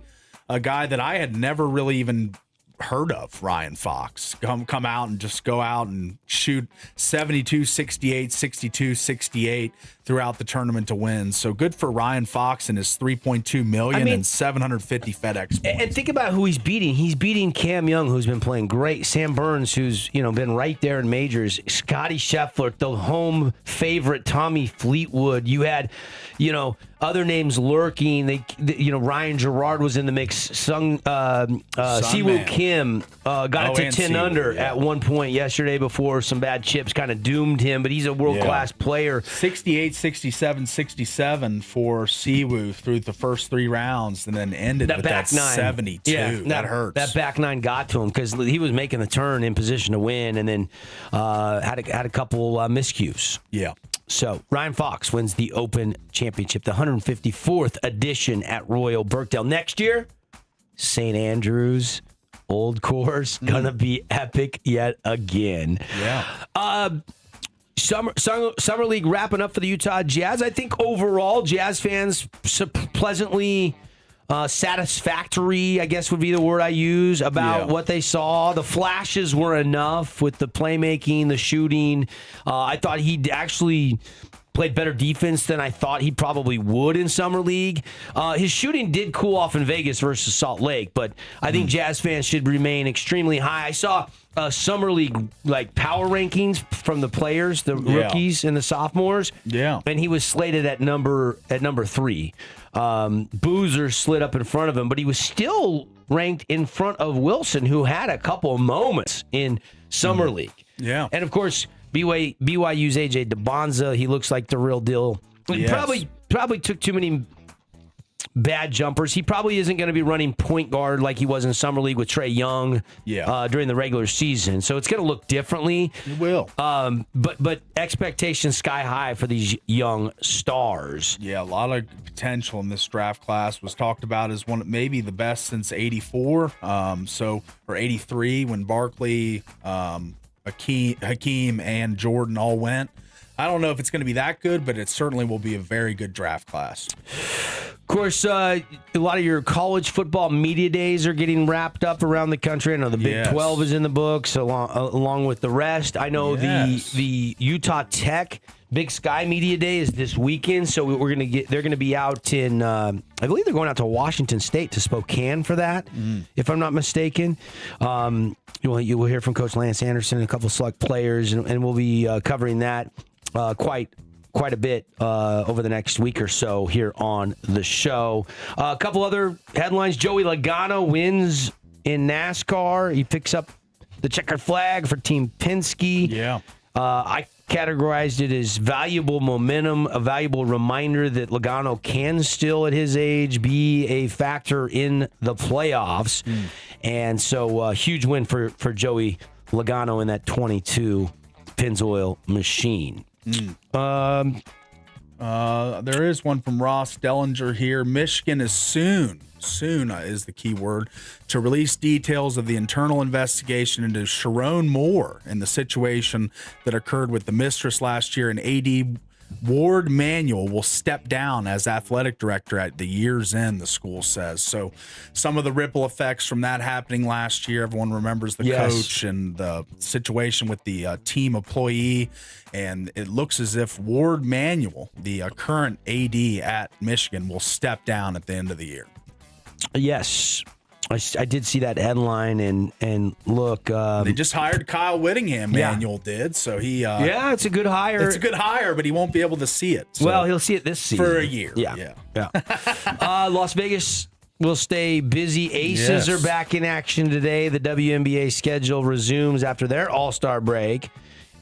a guy that I had never really even heard of, Ryan Fox, come out and just go out and shoot 72, 68, 62, 68 throughout the tournament to win. So good for Ryan Fox and his $3.2 million and 750 FedEx points. And think about who he's beating. He's beating Cam Young, who's been playing great. Sam Burns, who's been right there in majors. Scotty Scheffler, the home favorite. Tommy Fleetwood. You had, other names lurking. Ryan Gerard was in the mix. Siwoo Kim got it to 10 under at one point yesterday before some bad chips kind of doomed him, but he's a world-class player. 68, 67, 67 for Siwoo through the first 3 rounds and then ended with that 72. Yeah, that hurts. That back nine got to him because he was making the turn in position to win and then had a couple miscues. Yeah. So Ryan Fox wins the Open Championship, the 154th edition at Royal Birkdale. Next year, St. Andrews, Old course, gonna be epic yet again. Yeah. Summer League wrapping up for the Utah Jazz. I think overall, Jazz fans pleasantly satisfactory, I guess would be the word I use, about what they saw. The flashes were enough with the playmaking, the shooting. I thought he actually played better defense than I thought he probably would in Summer League. His shooting did cool off in Vegas versus Salt Lake, but I think Jazz fans should remain extremely high. I saw Summer League like power rankings from the players, the rookies and the sophomores. Yeah. And he was slated at number 3. Boozer slid up in front of him, but he was still ranked in front of Wilson, who had a couple of moments in Summer League. Yeah. And of course, BYU's AJ DeBonza, he looks like the real deal. He probably took too many bad jumpers. He probably isn't going to be running point guard like he was in Summer League with Trae Young during the regular season. So it's going to look differently. It will. But expectations sky high for these young stars. Yeah, a lot of potential in this draft class. Was talked about as one, maybe the best since '84. Or '83 when Barkley, Hakeem, and Jordan all went. I don't know if it's going to be that good, but it certainly will be a very good draft class. Of course, a lot of your college football media days are getting wrapped up around the country. I know the Big 12 is in the books along with the rest. I know the Utah Tech Big Sky Media Day is this weekend, so they're going to be out in I believe they're going out to Washington State, to Spokane for that, if I'm not mistaken. You will hear from Coach Lance Anderson and a couple select players, and we'll be covering that quite a bit over the next week or so here on the show. A couple other headlines. Joey Logano wins in NASCAR. He picks up the checkered flag for Team Penske. Yeah. I categorized it as valuable momentum, a valuable reminder that Logano can still, at his age, be a factor in the playoffs. And so huge win for Joey Logano in that 22 Pennzoil machine. There is one from Ross Dellinger here. Michigan is soon is the key word, to release details of the internal investigation into Sharon Moore and the situation that occurred with the mistress last year. And AD Ward Manuel will step down as athletic director at the year's end, the school says. So some of the ripple effects from that happening last year, everyone remembers the coach and the situation with the team employee. And it looks as if Ward Manuel, the current AD at Michigan, will step down at the end of the year. Yes. I did see that headline, and look. They just hired Kyle Whittingham, Manuel did. So he. It's a good hire. It's a good hire, but he won't be able to see it. So. Well, he'll see it this season. For a year. Yeah. Las Vegas will stay busy. Aces are back in action today. The WNBA schedule resumes after their All-Star break.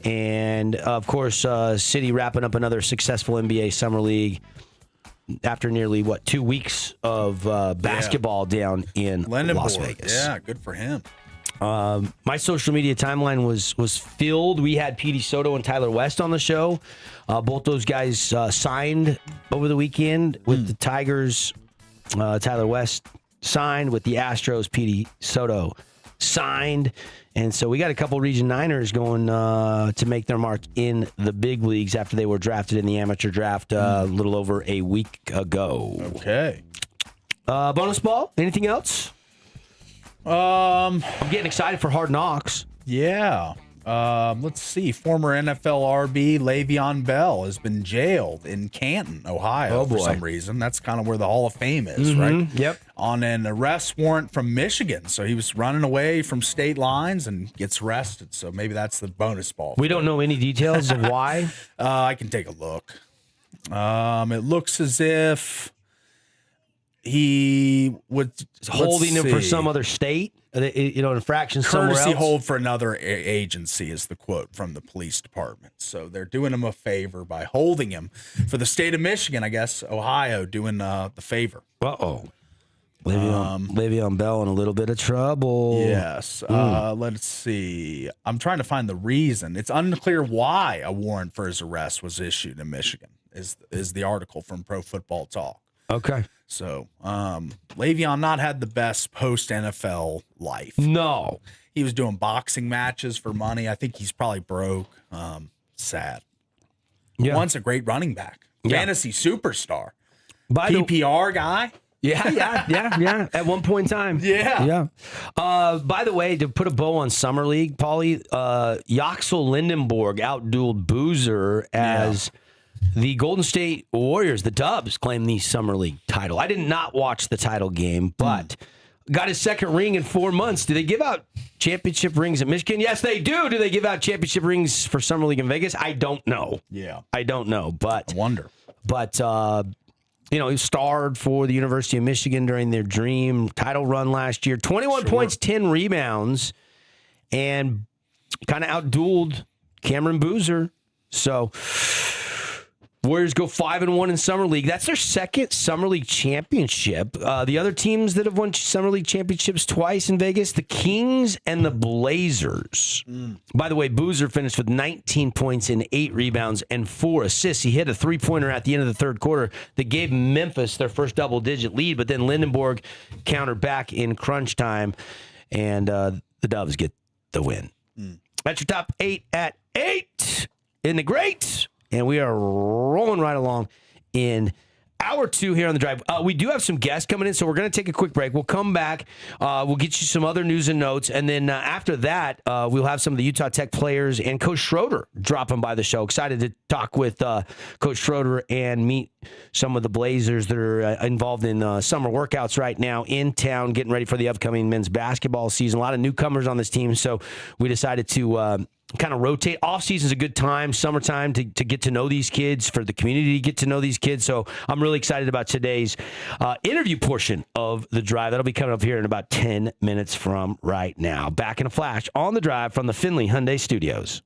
And, of course, City wrapping up another successful NBA Summer League after nearly, 2 weeks of basketball down in Las Vegas. Yeah, good for him. My social media timeline was filled. We had Petey Soto and Tyler West on the show. Both those guys signed over the weekend with the Tigers. Tyler West signed with the Astros. Petey Soto signed. And so we got a couple Region 9ers going to make their mark in the big leagues after they were drafted in the amateur draft a little over a week ago. Okay. Bonus ball? Anything else? I'm getting excited for Hard Knocks. Yeah. Let's see. Former NFL RB Le'Veon Bell has been jailed in Canton, Ohio, for some reason. That's kind of where the Hall of Fame is, right? Yep. On an arrest warrant from Michigan. So he was running away from state lines and gets arrested. So maybe that's the bonus ball. We don't know any details of why. I can take a look. It looks as if he was holding him for some other state, infraction somewhere else. Courtesy hold for another agency is the quote from the police department. So they're doing him a favor by holding him for the state of Michigan. I guess Ohio doing the favor. Le'Veon Bell in a little bit of trouble. Yes. Let's see. I'm trying to find the reason. It's unclear why a warrant for his arrest was issued in Michigan. Is the article from Pro Football Talk. Okay. So Le'Veon not had the best post NFL life. No. He was doing boxing matches for money. I think he's probably broke. Sad. Yeah. Once a great running back, Yeah. fantasy superstar, By the PPR guy. Yeah. At one point in time. Yeah. By the way, to put a bow on Summer League, Paulie, Yoxel Lindenborg outdueled Boozer as the Golden State Warriors, the Dubs, claimed the Summer League title. I did not watch the title game, but got his second ring in 4 months. Do they give out championship rings at Michigan? Yes, they do. Do they give out championship rings for Summer League in Vegas? I don't know. Yeah. I don't know, but I wonder. But he starred for the University of Michigan during their dream title run last year. 21 points, 10 rebounds, and kind of outdueled Cameron Boozer. So Warriors go 5-1 in Summer League. That's their second Summer League championship. The other teams that have won Summer League championships twice in Vegas, the Kings and the Blazers. By the way, Boozer finished with 19 points and 8 rebounds and 4 assists. He hit a three-pointer at the end of the third quarter that gave Memphis their first double-digit lead, but then Lindenborg countered back in crunch time, and the Dubs get the win. That's your top 8 at 8 in the great. And we are rolling right along in hour 2 here on the drive. We do have some guests coming in, so we're going to take a quick break. We'll come back. We'll get you some other news and notes. And then after that, we'll have some of the Utah Tech players and Coach Schroeder dropping by the show. Excited to talk with Coach Schroeder and meet some of the Blazers that are involved in summer workouts right now in town, getting ready for the upcoming men's basketball season. A lot of newcomers on this team, so we decided to kind of rotate. Off season is a good time, summertime, to get to know these kids, for the community to get to know these kids. So I'm really excited about today's interview portion of The Drive. That'll be coming up here in about 10 minutes from right now. Back in a flash on The Drive from the Findlay Hyundai Studios.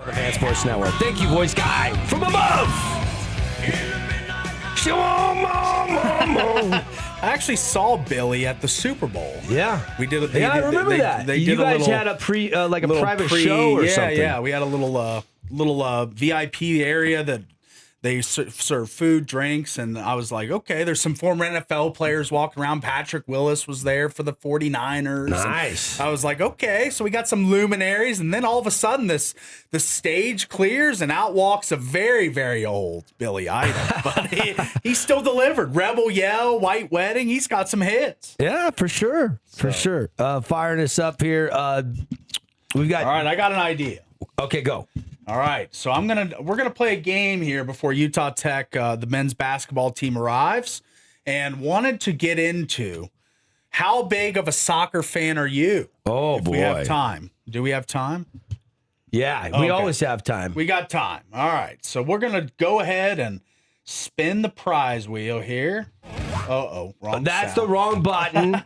On the Fan Sports Network. Thank you, voice guy from above. I actually saw Billy at the Super Bowl. Yeah, We did. I remember that. They you did guys a little, had a like a little private show or something. Yeah, we had a little VIP area that they serve food, drinks, and I was like, okay, there's some former NFL players walking around. Patrick Willis was there for the 49ers. Nice. I was like, okay, so we got some luminaries, and then all of a sudden the stage clears and out walks a very, very old Billy Idol. But he still delivered. Rebel Yell, White Wedding, he's got some hits. Yeah, for sure. For sure. Firing us up here. We've got. All right, I got an idea. Okay, go. All right, so we're gonna play a game here before Utah Tech, the men's basketball team, arrives, and wanted to get into how big of a soccer fan are you? Oh, if boy. we have time. Do we have time? Yeah, we Okay. always have time. We got time. All right, so we're gonna go ahead and spin the prize wheel here. Wrong. That's sound. the wrong button.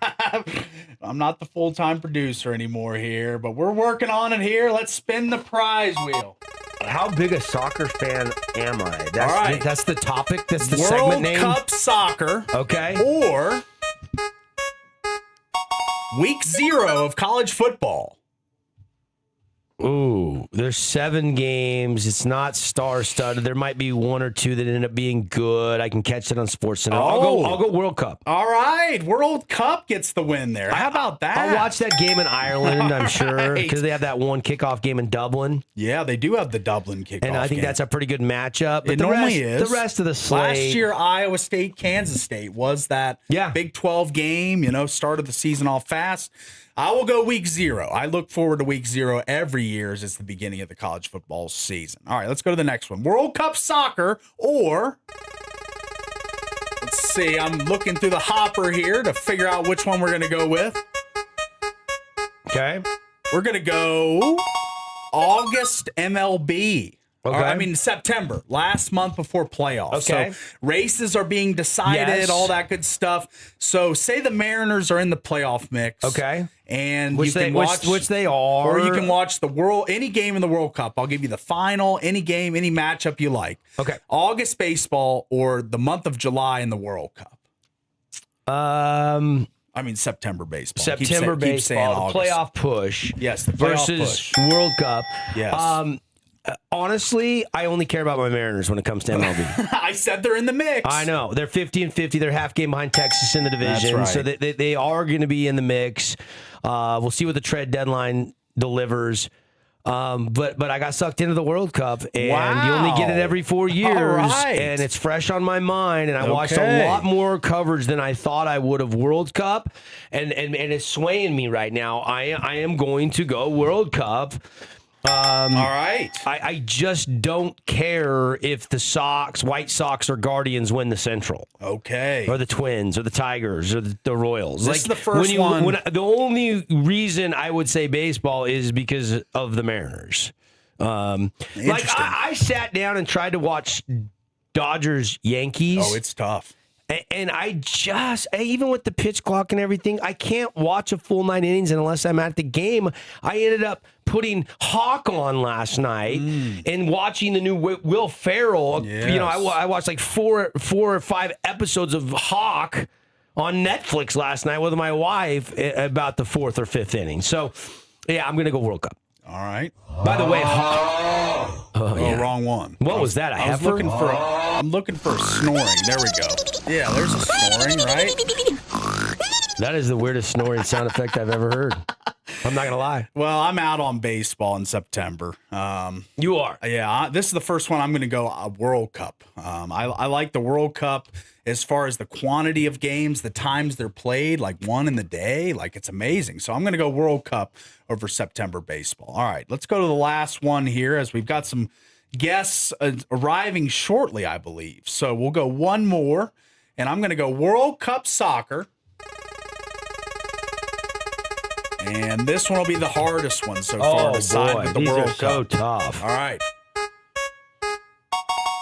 I'm not the full-time producer anymore here, but we're working on it here. Let's spin the prize wheel. How big a soccer fan am I? That's All right. That's the topic. That's the segment World name. Cup soccer. Okay. Or week 0 of college football. Ooh, there's 7 games. It's not star-studded. There might be 1 or 2 that end up being good. I can catch it on SportsCenter. I'll go World Cup. All right, World Cup gets the win there. How about that? I'll watch that game in Ireland, I'm sure, Right. because they have that one kickoff game in Dublin. Yeah, they do have the Dublin kickoff And I think game. that's a pretty good matchup. But It the normally rest, is. The rest of the slate. Last year, Iowa State, Kansas State was that Big 12 game, started the season off fast. I will go week 0. I look forward to week 0 every year as it's the beginning of the college football season. All right, let's go to the next one. World Cup soccer, or let's see, I'm looking through the hopper here to figure out which one we're going to go with. Okay. We're going to go August MLB. Okay. Or, I mean, September, last month before playoffs. Okay. So races are being decided, Yes. all that good stuff. So say the Mariners are in the playoff mix. Okay. And Which you can they, watch, which they are. or you can watch any game in the World Cup. I'll give you the final, any game, any matchup you like. Okay. August baseball or the month of July in the World Cup. I mean, September baseball. September keep saying baseball, the August. playoff push. Yes, the playoff versus push. World Cup. Yes. Honestly, I only care about my Mariners when it comes to MLB. I said they're in the mix. I know. They're 50-50. They're half game behind Texas in the division. That's So right. they are going to be in the mix. We'll see what the trade deadline delivers. But I got sucked into the World Cup, and you only get it every 4 years, right. and it's fresh on my mind. And I watched a lot more coverage than I thought I would of World Cup, and it's swaying me right now. I am going to go World Cup. All right. I just don't care if the White Sox or Guardians win the Central. Okay. Or the Twins or the Tigers or the Royals. This is the first one. The only reason I would say baseball is because of the Mariners. Like I sat down and tried to watch Dodgers Yankees. Oh, it's tough. And even with the pitch clock and everything, I can't watch a full 9 innings unless I'm at the game. I ended up putting Hawk on last night and watching the new Will Ferrell. Yes. You know, I watched like four or 5 episodes of Hawk on Netflix last night with my wife about the 4th or 5th inning. So, yeah, I'm going to go World Cup. All right. By the way, Hawk. Oh, wrong one. What was that? I'm looking for a snoring. There we go. Yeah, there's a snoring, right? That is the weirdest snoring sound effect I've ever heard. I'm not going to lie. Well, I'm out on baseball in September. You are. Yeah, this is the first one I'm going to go World Cup. I like the World Cup as far as the quantity of games, the times they're played, like one in the day. Like, it's amazing. So I'm going to go World Cup over September baseball. All right, let's go to the last one here as we've got some guests arriving shortly, I believe. So we'll go one more, and I'm going to go World Cup soccer. And this one will be the hardest one so far to decide with the these World are so Cup. tough. All right.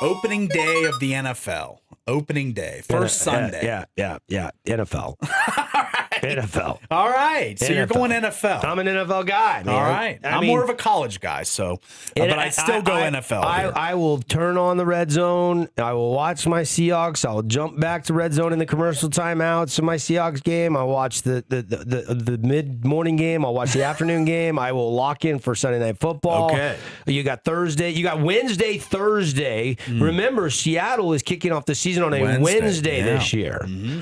Opening day of the NFL. Opening day. First Sunday. Yeah. NFL. All right. NFL. All right. So you're NFL. going NFL. I'm an NFL guy, man. All right. I'm more of a college guy, so but I'd still go NFL. here. I will turn on the red zone. I will watch my Seahawks. I'll jump back to red zone in the commercial timeouts of my Seahawks game. I'll watch the mid-morning game. I'll watch the afternoon game. I will lock in for Sunday Night Football. Okay. You got Thursday. You got Wednesday, Thursday. Remember, Seattle is kicking off the season on a Wednesday this year. Mm-hmm.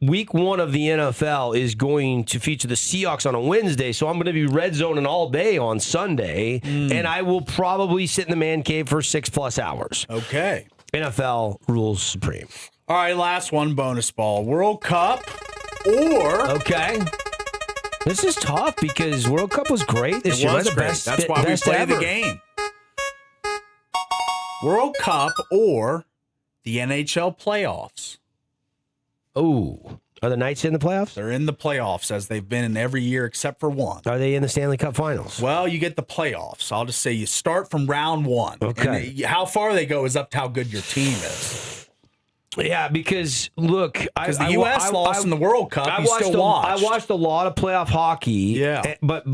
Week one of the NFL is going to feature the Seahawks on a Wednesday, so I'm going to be red zoning all day on Sunday, and I will probably sit in the man cave for 6+ hours. Okay. NFL rules supreme. All right, last one, bonus ball. World Cup or Okay. This is tough because World Cup was great this year. was The great. best- That's why we best play ever. the game. World Cup or the NHL playoffs. Oh, are the Knights in the playoffs? They're in the playoffs as they've been in every year except for one. Are they in the Stanley Cup Finals? Well, you get the playoffs. I'll just say you start from round one. Okay. And how far they go is up to how good your team is. Yeah, because look, Because the U.S. lost in the World Cup, I you still watched. I watched a lot of playoff hockey. Yeah. but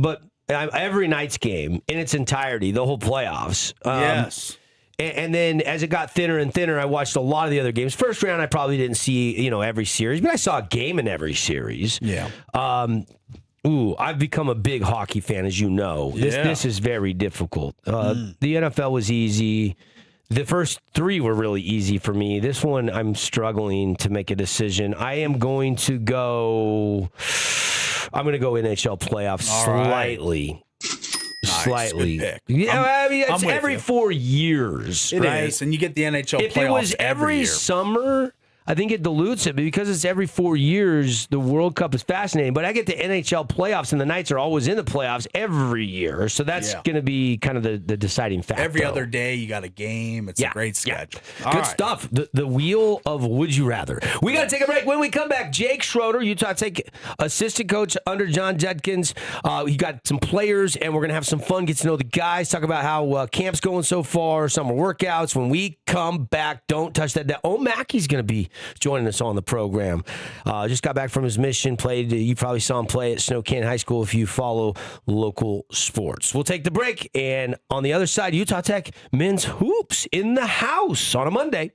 every Knights game in its entirety, the whole playoffs. Yes. And then as it got thinner and thinner, I watched a lot of the other games. First round, I probably didn't see every series, but I saw a game in every series. Yeah. I've become a big hockey fan, as you know. This is very difficult. The NFL was easy. The first three were really easy for me. This one, I'm struggling to make a decision. I'm going to go NHL playoffs All right. slightly. Nice, Slightly. good pick. Yeah, I mean, it's I'm with every you. 4 years. It right? is, and you get the NHL If playoffs it was every year. summer, I think it dilutes it, but because it's every 4 years, the World Cup is fascinating. But I get the NHL playoffs, and the Knights are always in the playoffs every year, so that's going to be kind of the deciding factor. Every other day, you got a game. It's a great schedule. All Good right. stuff. The wheel of Would You Rather. We got to take a break. When we come back, Jake Schroeder, Utah Tech assistant coach under John Judkins. You got some players, and we're going to have some fun, get to know the guys, talk about how camp's going so far, summer workouts. When we come back, don't touch that. Mackey's going to be joining us on the program. Just got back from his mission. You probably saw him play at Snow Canyon High School if you follow local sports. We'll take the break, and on the other side, Utah Tech men's hoops in the house on a Monday.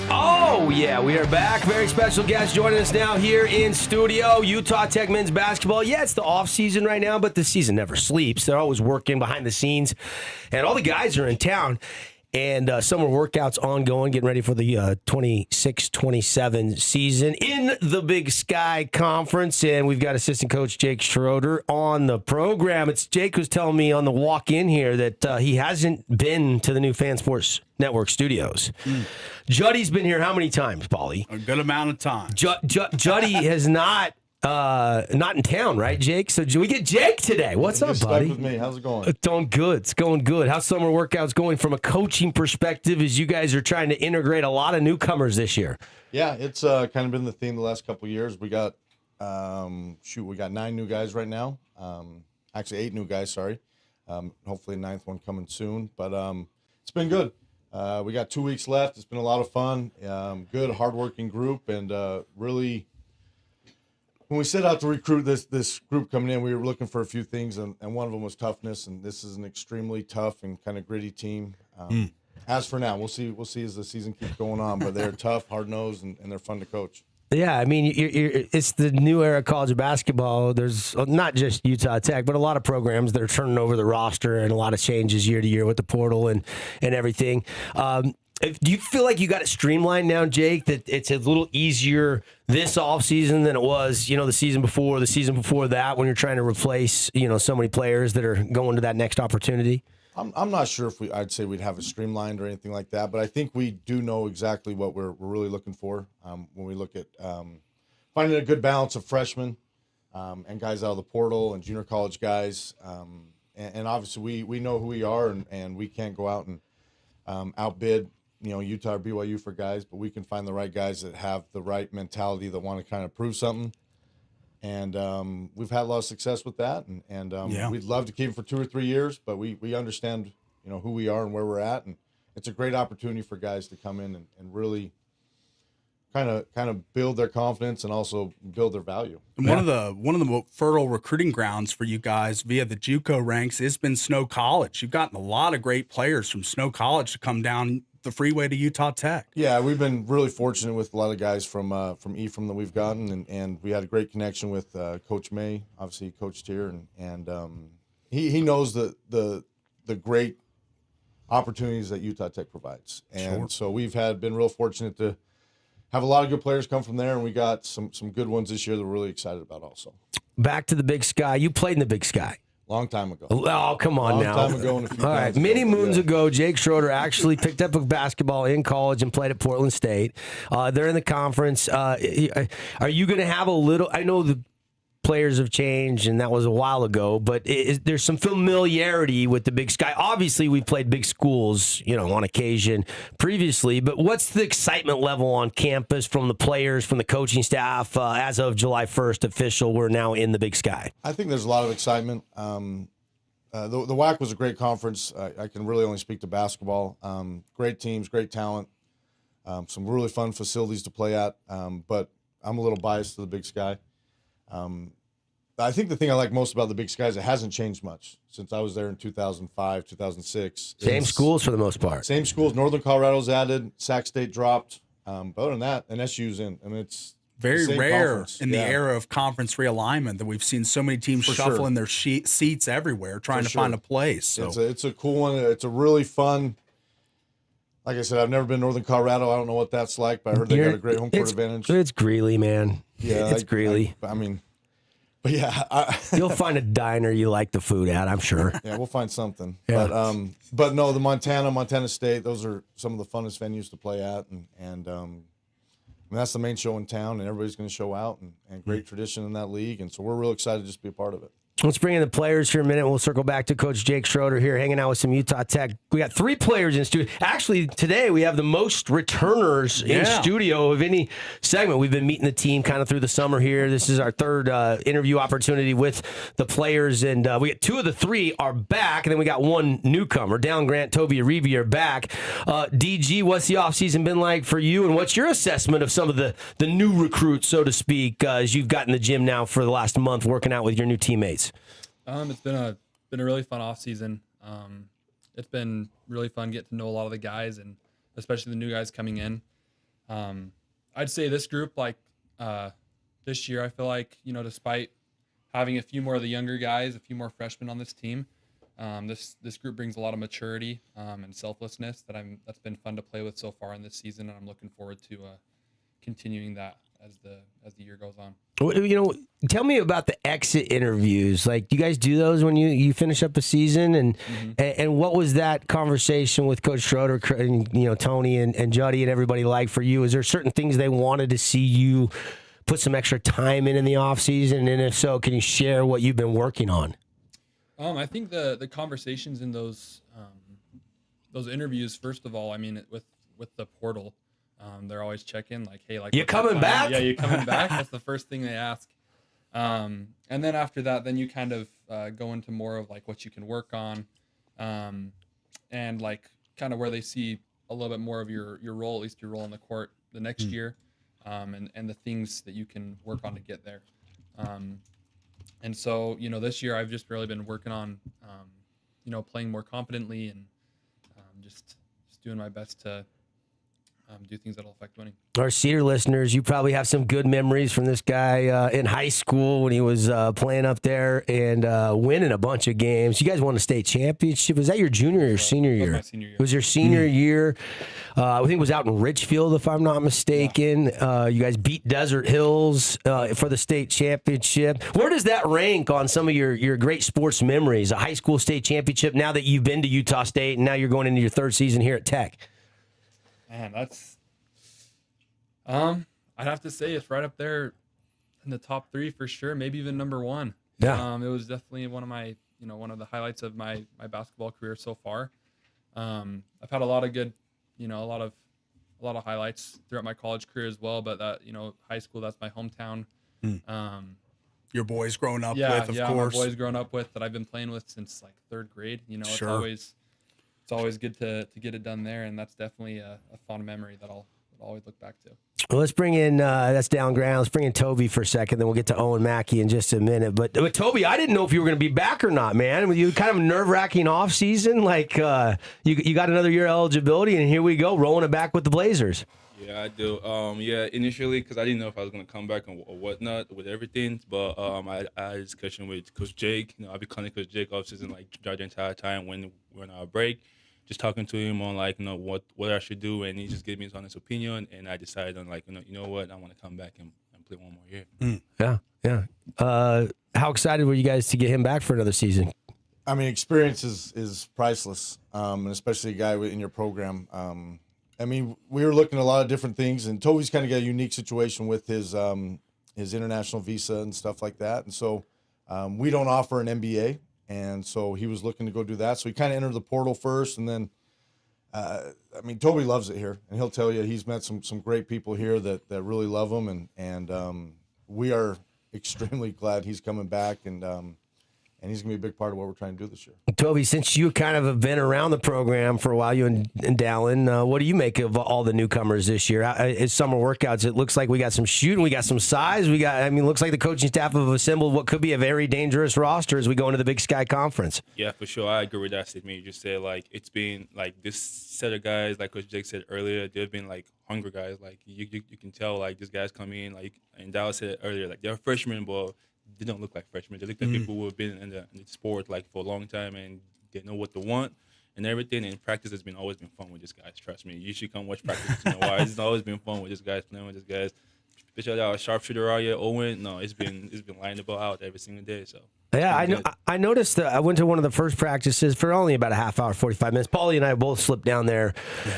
Oh, yeah, we are back. Very special guest joining us now here in studio. Utah Tech men's basketball. Yeah, it's the off season right now, but the season never sleeps. They're always working behind the scenes, and all the guys are in town. And summer workouts ongoing, getting ready for the 26-27 season in the Big Sky Conference. And we've got assistant coach Jake Schroeder on the program. It's Jake who's telling me on the walk-in here that he hasn't been to the new Fan Sports Network studios. Juddy's been here how many times, Paulie? A good amount of time. Juddy has not in town, right, Jake? So we get Jake today. What's up, buddy? With me. How's it going? It's going good. It's going good. How's summer workouts going from a coaching perspective as you guys are trying to integrate a lot of newcomers this year? Yeah, it's kind of been the theme the last couple of years. We got we got 9 new guys right now. Actually 8 new guys, sorry. Hopefully a 9th one coming soon. But it's been good. We got 2 weeks left. It's been a lot of fun. Good, hardworking group, and really when we set out to recruit this group coming in, we were looking for a few things, and one of them was toughness. And this is an extremely tough and kind of gritty team. As for now, we'll see as the season keeps going on. But they're tough, hard nosed, and they're fun to coach. Yeah, I mean, it's the new era of college basketball. There's not just Utah Tech, but a lot of programs that are turning over the roster and a lot of changes year to year with the portal and everything. Do you feel like you got it streamlined now, Jake, that it's a little easier this offseason than it was, the season before that when you're trying to replace, so many players that are going to that next opportunity? I'm not sure if I'd say we'd have it streamlined or anything like that, but I think we do know exactly what we're really looking for when we look at finding a good balance of freshmen and guys out of the portal and junior college guys. And obviously we know who we are, and we can't go out and outbid Utah or BYU for guys, but we can find the right guys that have the right mentality that want to kind of prove something. And we've had a lot of success with that, and we'd love to keep them for 2 or 3 years, but we understand who we are and where we're at, and it's a great opportunity for guys to come in and really kind of build their confidence and also build their value. And one of the fertile recruiting grounds for you guys via the JUCO ranks has been Snow College. You've gotten a lot of great players from Snow College to come down the freeway to Utah Tech. Yeah, we've been really fortunate with a lot of guys from Ephraim that we've gotten, and we had a great connection with Coach May. Obviously, he coached here, and he knows the great opportunities that Utah Tech provides, and so we've been real fortunate to have a lot of good players come from there, and we got some good ones this year that we're really excited about also. Back to the Big Sky. You played in the Big Sky. Long time ago. Oh, come on now. Long time ago and a few All right, many moons ago, Jake Schroeder actually picked up a basketball in college and played at Portland State. They're in the conference. Are you going to have a little – I know the players have changed, and that was a while ago, but there's some familiarity with the Big Sky. Obviously, we played big schools, on occasion previously, but what's the excitement level on campus from the players, from the coaching staff as of July 1st official? We're now in the Big Sky. I think there's a lot of excitement. The WAC was a great conference. I can really only speak to basketball. Great teams, great talent, some really fun facilities to play at, but I'm a little biased to the Big Sky. I think the thing I like most about the Big Sky is it hasn't changed much since I was there in 2005, 2006. Same schools for the most part. Same schools. Northern Colorado's added. Sac State dropped. But other than that, and SU's in. I mean, it's very rare conference. In the era of conference realignment that we've seen so many teams shuffling their seats everywhere trying to find a place. So it's a cool one. It's a really fun. Like I said, I've never been to Northern Colorado. I don't know what that's like, but I heard they got a great home court advantage. It's Greeley, man. Yeah, it's Greeley. But yeah, you'll find a diner you like the food at, I'm sure. Yeah, we'll find something. Yeah. But no, the Montana State, those are some of the funnest venues to play at, and that's the main show in town, and everybody's going to show out, and great tradition in that league, and so we're real excited to just be a part of it. Let's bring in the players here in a minute. We'll circle back to Coach Jake Schroeder here, hanging out with some Utah Tech. We got 3 players in studio. Actually, today we have the most returners in studio of any segment. We've been meeting the team kind of through the summer here. This is our 3rd interview opportunity with the players, and we got 2 of the 3 are back, and then we got 1 newcomer. Dallin Grant, Toby Uribe are back. DG, what's the offseason been like for you, and what's your assessment of some of the new recruits, so to speak, as you've gotten in the gym now for the last month working out with your new teammates? It's been a been a really fun off season. It's been really fun getting to know a lot of the guys, and especially the new guys coming in. I'd say this group, this year, I feel like, despite having a few more of the younger guys, a few more freshmen on this team, this group brings a lot of maturity and selflessness that's been fun to play with so far in this season, and I'm looking forward to continuing that as the year goes on. Tell me about the exit interviews. Like, do you guys do those when you finish up the season? And what was that conversation with Coach Schroeder and Tony and Juddy and everybody like for you? Is there certain things they wanted to see you put some extra time in the off season? And if so, can you share what you've been working on? I think the conversations in those interviews, first of all, I mean, with the portal. They're always checking, like, hey, like, you coming back? Yeah, you coming back? That's the first thing they ask. And then after that, then you kind of go into more of like what you can work on, and like kind of where they see a little bit more of your role, at least your role in the court the next year, and the things that you can work on to get there. And so, this year I've just really been working on, playing more confidently and just doing my best to do things that'll affect winning. Our Cedar listeners, you probably have some good memories from this guy in high school when he was playing up there and winning a bunch of games. You guys won a state championship. Was that your junior or your senior year? My senior year. It was your senior year. I think it was out in Richfield, if I'm not mistaken. You guys beat Desert Hills for the state championship. Where does that rank on some of your great sports memories? A high school state championship now that you've been to Utah State and now you're going into your third season here at Tech. Man, that's I'd have to say it's right up there in the top 3 for sure, maybe even number 1. Yeah. It was definitely one of my, one of the highlights of my basketball career so far. I've had a lot of good, a lot of highlights throughout my college career as well, but that, high school, that's my hometown. Your boys growing up with, of yeah, course. my boys growing up with that I've been playing with since like 3rd grade. Sure. It's always good to get it done there, and that's definitely a fond memory that I'll always look back to. Well, let's bring in, that's down ground. Let's bring in Toby for a second, then we'll get to Owen Mackey in just a minute. But Toby, I didn't know if you were going to be back or not, man. You kind of nerve-wracking off season, like you got another year eligibility, and here we go, rolling it back with the Blazers. Yeah, I do. Initially, because I didn't know if I was going to come back or whatnot with everything, but I had a discussion with Coach Jake. I've been calling Coach Jake off season, like, throughout the entire time when we're on our break. Just talking to him on, like, what I should do, and he just gave me his honest opinion, and I decided on, like, you know what, I want to come back and play one more year. Yeah. How excited were you guys to get him back for another season? I mean, experience is priceless, and especially a guy in your program. I mean, we were looking at a lot of different things, and Toby's kind of got a unique situation with his international visa and stuff like that, and so we don't offer an MBA. And so he was looking to go do that. So he kind of entered the portal first. And then, Toby loves it here. And he'll tell you he's met some great people here that really love him. And we are extremely glad he's coming back. And he's going to be a big part of what we're trying to do this year. Toby, since you kind of have been around the program for a while, you and Dallin, what do you make of all the newcomers this year? It's summer workouts. It looks like we got some shooting, we got some size. Looks like the coaching staff have assembled what could be a very dangerous roster as we go into the Big Sky Conference. Yeah, for sure. I agree with that statement you just said. Like, it's been, like, this set of guys, like Coach Jake said earlier, they've been, like, hungry guys. Like, you can tell, like, these guys come in, like, and Dallas said it earlier, like, they're freshmen, but they don't look like freshmen. They look like people who have been in the sport, like, for a long time, and they know what they want and everything. And practice has always been fun with these guys. Trust me. You should come watch practice. Why? It's always been fun with these guys, playing with these guys. Especially our sharpshooter out here, Owen. No, it's been lining the ball out every single day. So yeah, I noticed that I went to one of the first practices for only about a half hour, 45 minutes. Paulie and I both slipped down there,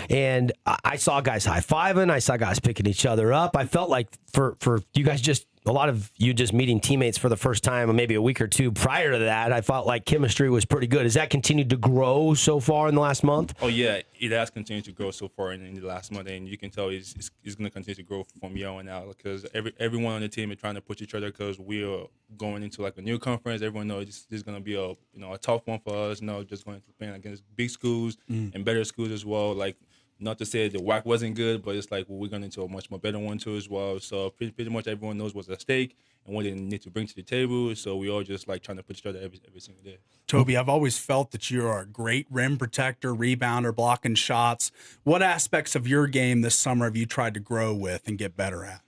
and I saw guys high-fiving. I saw guys picking each other up. I felt like for you guys a lot of you just meeting teammates for the first time, maybe a week or two prior to that, I felt like chemistry was pretty good. Has that continued to grow so far in the last month? Oh, yeah, it has continued to grow so far in the last month, and you can tell it's going to continue to grow from here on out because everyone on the team is trying to push each other because we are going into, like, a new conference. Everyone knows this is going to be a tough one for us, just going to playing against big schools and better schools as well. Like, not to say the whack wasn't good, but it's like we're going into a much more better one too as well. So pretty much everyone knows what's at stake and what they need to bring to the table. So we all just like trying to push each other every single day. Toby, I've always felt that you are a great rim protector, rebounder, blocking shots. What aspects of your game this summer have you tried to grow with and get better at?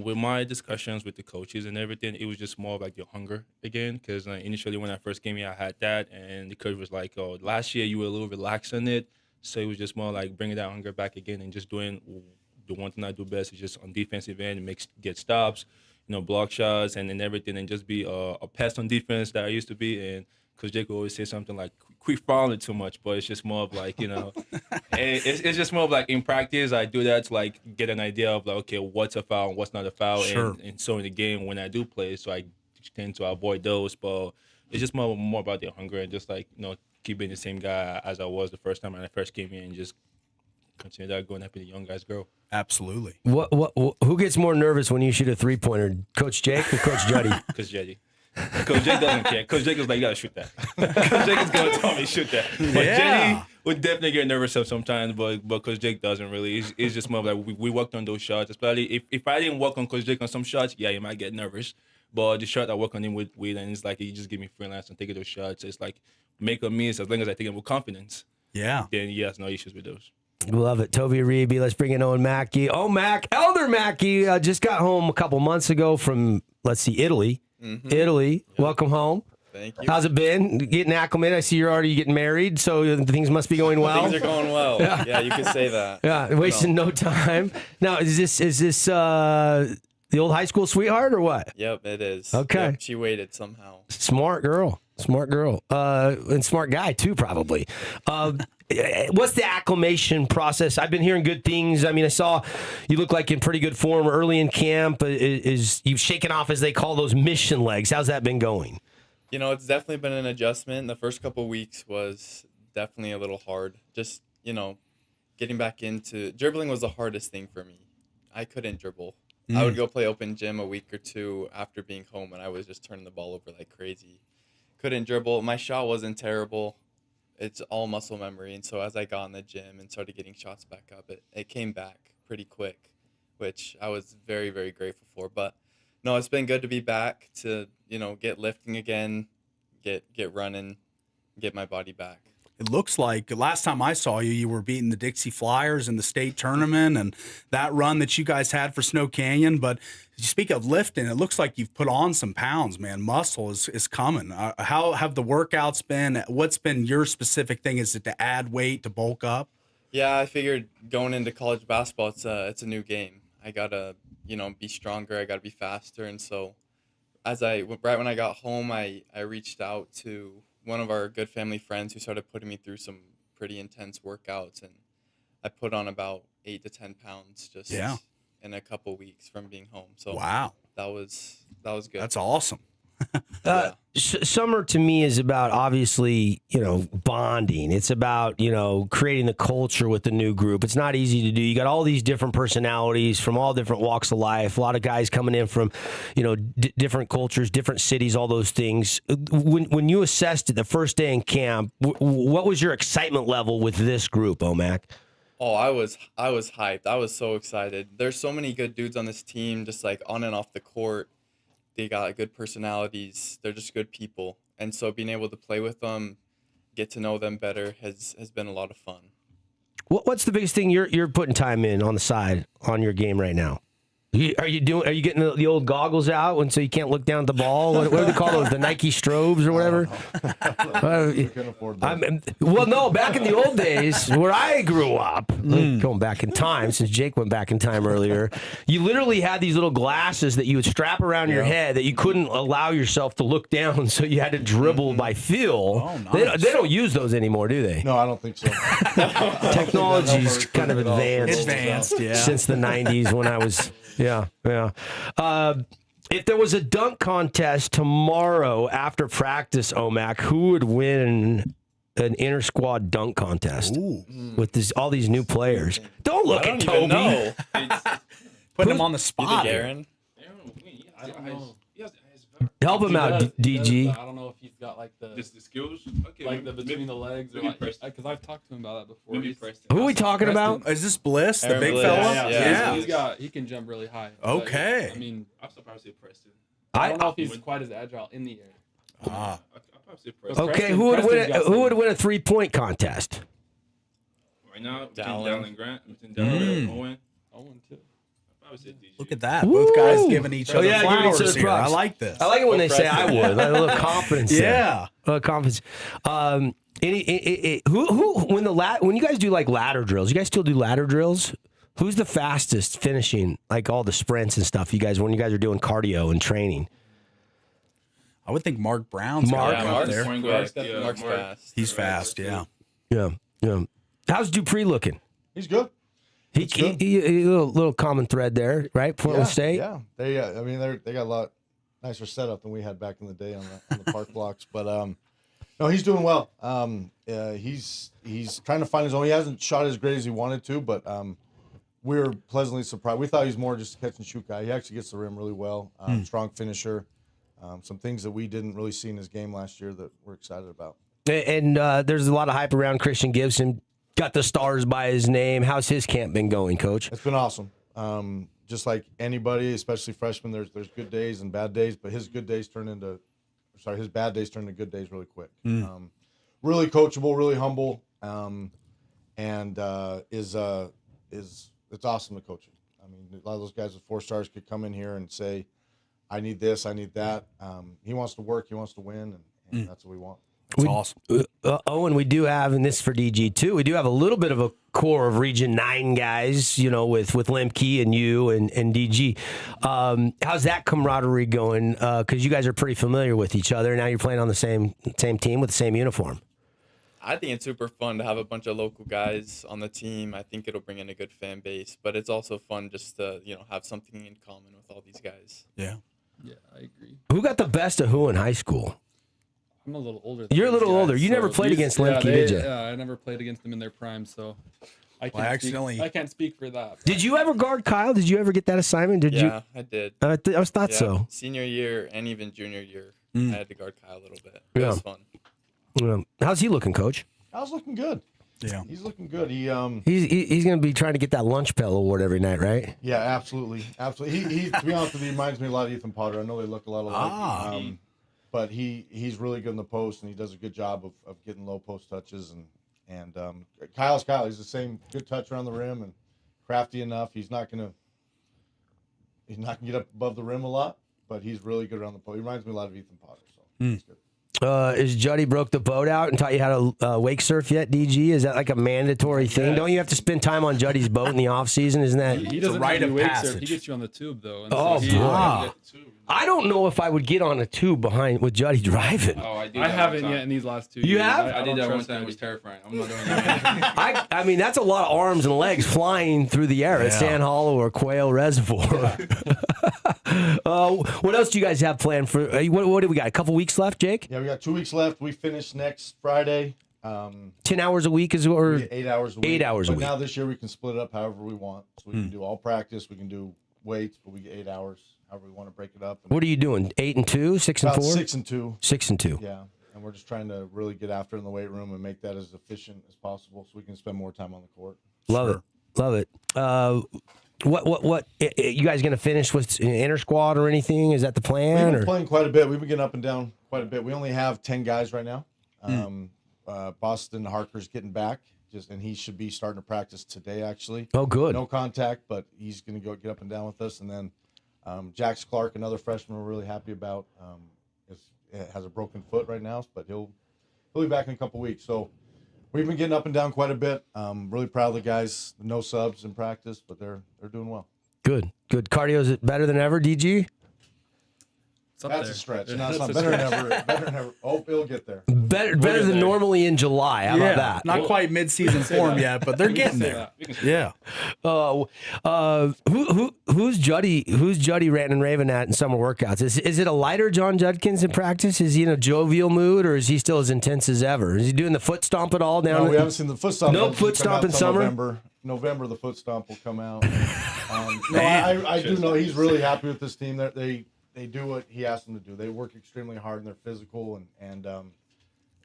With my discussions with the coaches and everything, it was just more of like your hunger again. Because initially when I first came here, I had that, and the coach was like, "Oh, last year you were a little relaxed on it." So it was just more like bringing that hunger back again and just doing the one thing I do best is just on defensive end and get stops, block shots and everything, and just be a pest on defense that I used to be. And Coach Jake will always say something like, quit fouling too much, but it's just more of like, it's just more of like in practice, I do that to like get an idea of like, okay, what's a foul and what's not a foul. Sure. And so in the game when I do play, so I tend to avoid those, but it's just more about the hunger and just like, keep being the same guy as I was the first time when I first came in and just continue that going up and the young guys grow. Absolutely. Who gets more nervous when you shoot a 3-pointer, Coach Jake or Coach Juddy? Coach Juddy. Coach Jake doesn't care. Coach Jake is like, you gotta shoot that. Coach Jake is gonna tell me shoot that. But Juddy would definitely get nervous sometimes, but Coach Jake doesn't really. It's just more like we worked on those shots. Especially if I didn't work on Coach Jake on some shots, yeah, you might get nervous. But the shot I work on him with and it's like he just give me freelance and take those shots. It's like make or miss as long as I take them with confidence. Yeah. Then he has no issues with those. Love it. Toby Reeby, let's bring in Owen Mackey. Elder Mackey just got home a couple months ago from, Italy. Mm-hmm. Italy. Yep. Welcome home. Thank you. How's it been? Getting acclimated? I see you're already getting married, so things must be going well. Things are going well. Yeah, you could say that. Yeah, wasting no time. Now, is this the old high school sweetheart or what? Yep, it is. Okay. Yep, she waited somehow. Smart girl. And smart guy, too, probably. What's the acclimation process? I've been hearing good things. I mean, I saw you look like in pretty good form early in camp. You've shaken off, as they call those, mission legs. How's that been going? It's definitely been an adjustment. The first couple of weeks was definitely a little hard. Just, getting back into dribbling was the hardest thing for me. I couldn't dribble. I would go play open gym a week or two after being home, and I was just turning the ball over like crazy. Couldn't dribble. My shot wasn't terrible. It's all muscle memory. And so as I got in the gym and started getting shots back up, it came back pretty quick, which I was very, very grateful for. But no, it's been good to be back to, get lifting again, get running, get my body back. It looks like last time I saw you, you were beating the Dixie Flyers in the state tournament and that run that you guys had for Snow Canyon. But you speak of lifting, it looks like you've put on some pounds, man. Muscle is coming. How have the workouts been? What's been your specific thing? Is it to add weight, to bulk up? Yeah, I figured going into college basketball, it's a new game. I got to, be stronger. I got to be faster. And so right when I got home, I reached out to one of our good family friends who started putting me through some pretty intense workouts, and I put on about 8 to 10 pounds just in a couple weeks from being home. So wow, that was good. That's awesome. Summer to me is about obviously, bonding. It's about, creating the culture with the new group. It's not easy to do. You got all these different personalities from all different walks of life. A lot of guys coming in from, different cultures, different cities, all those things. When you assessed it the first day in camp, what was your excitement level with this group, Omac? Oh, I was hyped. I was so excited. There's so many good dudes on this team, just like on and off the court. They got good personalities. They're just good people. And so being able to play with them, get to know them better has been a lot of fun. What's the biggest thing you're putting time in on the side on your game right now? Are you getting the old goggles out and so you can't look down at the ball? What do they call those? The Nike strobes or whatever? We can afford that. Well, no, back in the old days where I grew up, going back in time, since Jake went back in time earlier, you literally had these little glasses that you would strap around your head that you couldn't allow yourself to look down, so you had to dribble by feel. Oh, nice. They don't use those anymore, do they? No, I don't think so. Technology's kind of advanced. Yeah. Since the 90s when I was... Yeah. If there was a dunk contest tomorrow after practice, Omac, who would win an inter-squad dunk contest with all these new players? Don't look at Toby. Know. Putting him on the spot. Aaron? Help him out, DG. I don't know if he's got like the Just the skills. Okay. like the between the legs or maybe like Preston. because I've talked to him about that before. Maybe He's- Preston. Who are we talking about? Is this Bliss, the Aaron big Bliss. fella? Yeah. he can jump really high. Okay. But I mean, I'll probably say Preston. I don't know if he's quite as agile in the air. Ah. I'll probably say Preston. Okay, Preston- who would Preston's win? got Who some- would win a 3-point contest? Right now, between Dallin. Dallin and Grant, between Dallin and Owen, Owen too. I'll probably say DG. Look at that. Both guys Woo. giving each Oh, other yeah, giving each flowers other here. I props. like this. I like it when they say I Preston. would. Like a little confidence. there. Yeah. A little confidence. Who when you guys do like ladder drills? You guys still do ladder drills? Who's the fastest finishing like all the sprints and stuff? You guys when you guys are doing cardio and training. I would think Mark Brown's Mark. got Yeah, up Mark's there. Point quick. guard, Mark's Mark. fast. He's fast, yeah. Yeah, yeah. How's Dupree looking? He's good. He little common thread there, right? Portland State. Yeah, I mean, they got a lot nicer setup than we had back in the day on the park blocks. But no, he's doing well. He's trying to find his own. He hasn't shot as great as he wanted to, but we were pleasantly surprised. We thought he was more just a catch and shoot guy. He actually gets the rim really well. Strong finisher. Some things that we didn't really see in his game last year that we're excited about. And there's a lot of hype around Christian Gibson. Got the stars by his name. How's his camp been going, Coach? It's been awesome. Just like anybody, especially freshmen, there's good days and bad days, but his bad days turn into good days really quick. Really coachable, really humble, and it's awesome to coach him. I mean, a lot of those guys with 4 stars could come in here and say, "I need this, I need that." He wants to work, he wants to win, and that's what we want. That's awesome. Owen, we do have, and this is for DG too, we do have a little bit of a core of Region 9 guys, you know, with Lemke and you and DG. How's that camaraderie going? Because you guys are pretty familiar with each other. Now you're playing on the same team with the same uniform. I think it's super fun to have a bunch of local guys on the team. I think it'll bring in a good fan base, but it's also fun just to, have something in common with all these guys. Yeah. Yeah, I agree. Who got the best of who in high school? I'm a little older. You're a these little guys, older. You so never played these- against Lemke, yeah, did you? Yeah, I never played against them in their prime, so I can't. accidentally- I can't speak for that. Did you ever guard Kyle? Did you ever get that assignment? Did Yeah, I did. you? I thought Yeah, so. Senior year and even junior year, I had to guard Kyle a little bit. It Yeah. was fun. How's he looking, Coach? I was looking good. Yeah. He's looking good. He's going to be trying to get that lunch pail award every night, right? Yeah, absolutely. He to be honest with you, he reminds me a lot of Ethan Potter. I know they look a lot alike. But he's really good in the post, and he does a good job of getting low post touches. And Kyle's Kyle. He's the same good touch around the rim and crafty enough. He's not gonna get up above the rim a lot, but he's really good around the post. He reminds me a lot of Ethan Potter. So he's good. Is Juddy broke the boat out and taught you how to wake surf yet, DG? Is that like a mandatory thing? Don't you have to spend time on Juddy's boat in the off season? Isn't that? He doesn't rite do of wake surf. passage. He gets you on the tube though. And Oh, so he, wow. I don't know if I would get on a tube behind with Juddy driving. Oh, I did. I that haven't one yet time. in these last 2 You years. have? I don't did that one trust time. It him. was terrifying. I'm not doing that. I mean, that's a lot of arms and legs flying through the air at Yeah. Sand Hollow or Quail Reservoir. What else do you guys have planned for? What do we got? A couple weeks left, Jake? Yeah, we got 2 weeks left. We finish next Friday. 10 hours a week is or We get 8 hours a week. 8 hours a but week. now this year we can split it up however we want. So we can do all practice, we can do weights, but we get 8 hours however we want to break it up. And What are you doing? 8 and 2, 6 and about 4, 6 and 2. 6 and 2. Yeah, and we're just trying to really get after it in the weight room and make that as efficient as possible so we can spend more time on the court. Love it. What? You guys going to finish with inter squad or anything? Is that the We've plan? been Or? playing quite a bit. We've been getting up and down quite a bit. We only have 10 guys right now. Boston Harker's getting back, and he should be starting to practice today, actually. Oh, good. No contact, but he's going to go get up and down with us. And then Jax Clark, another freshman we're really happy about, has a broken foot right now, but he'll be back in a couple weeks. So we've been getting up and down quite a bit. Really proud of the guys. No subs in practice, but they're doing well. Good. Cardio, is it better than ever, DG? It's up That's there. a stretch. Yeah, No, it's that's not a better stretch. than ever. Better than ever. Oh, it'll get there. Better than there. normally in July. How about that? Not quite mid-season form yet, but they're getting say there. that. Yeah. Who's Juddy ranting and raving at in summer workouts? Is it a lighter John Judkins in practice? Is he in a jovial mood, or is he still as intense as ever? Is he doing the foot stomp at all down? No, we haven't seen the foot stomp. No It'll foot come stomp out in till summer? November, the foot stomp will come out. No, I do know he's really happy with this team. they do what he asked them to do. They work extremely hard and they're physical and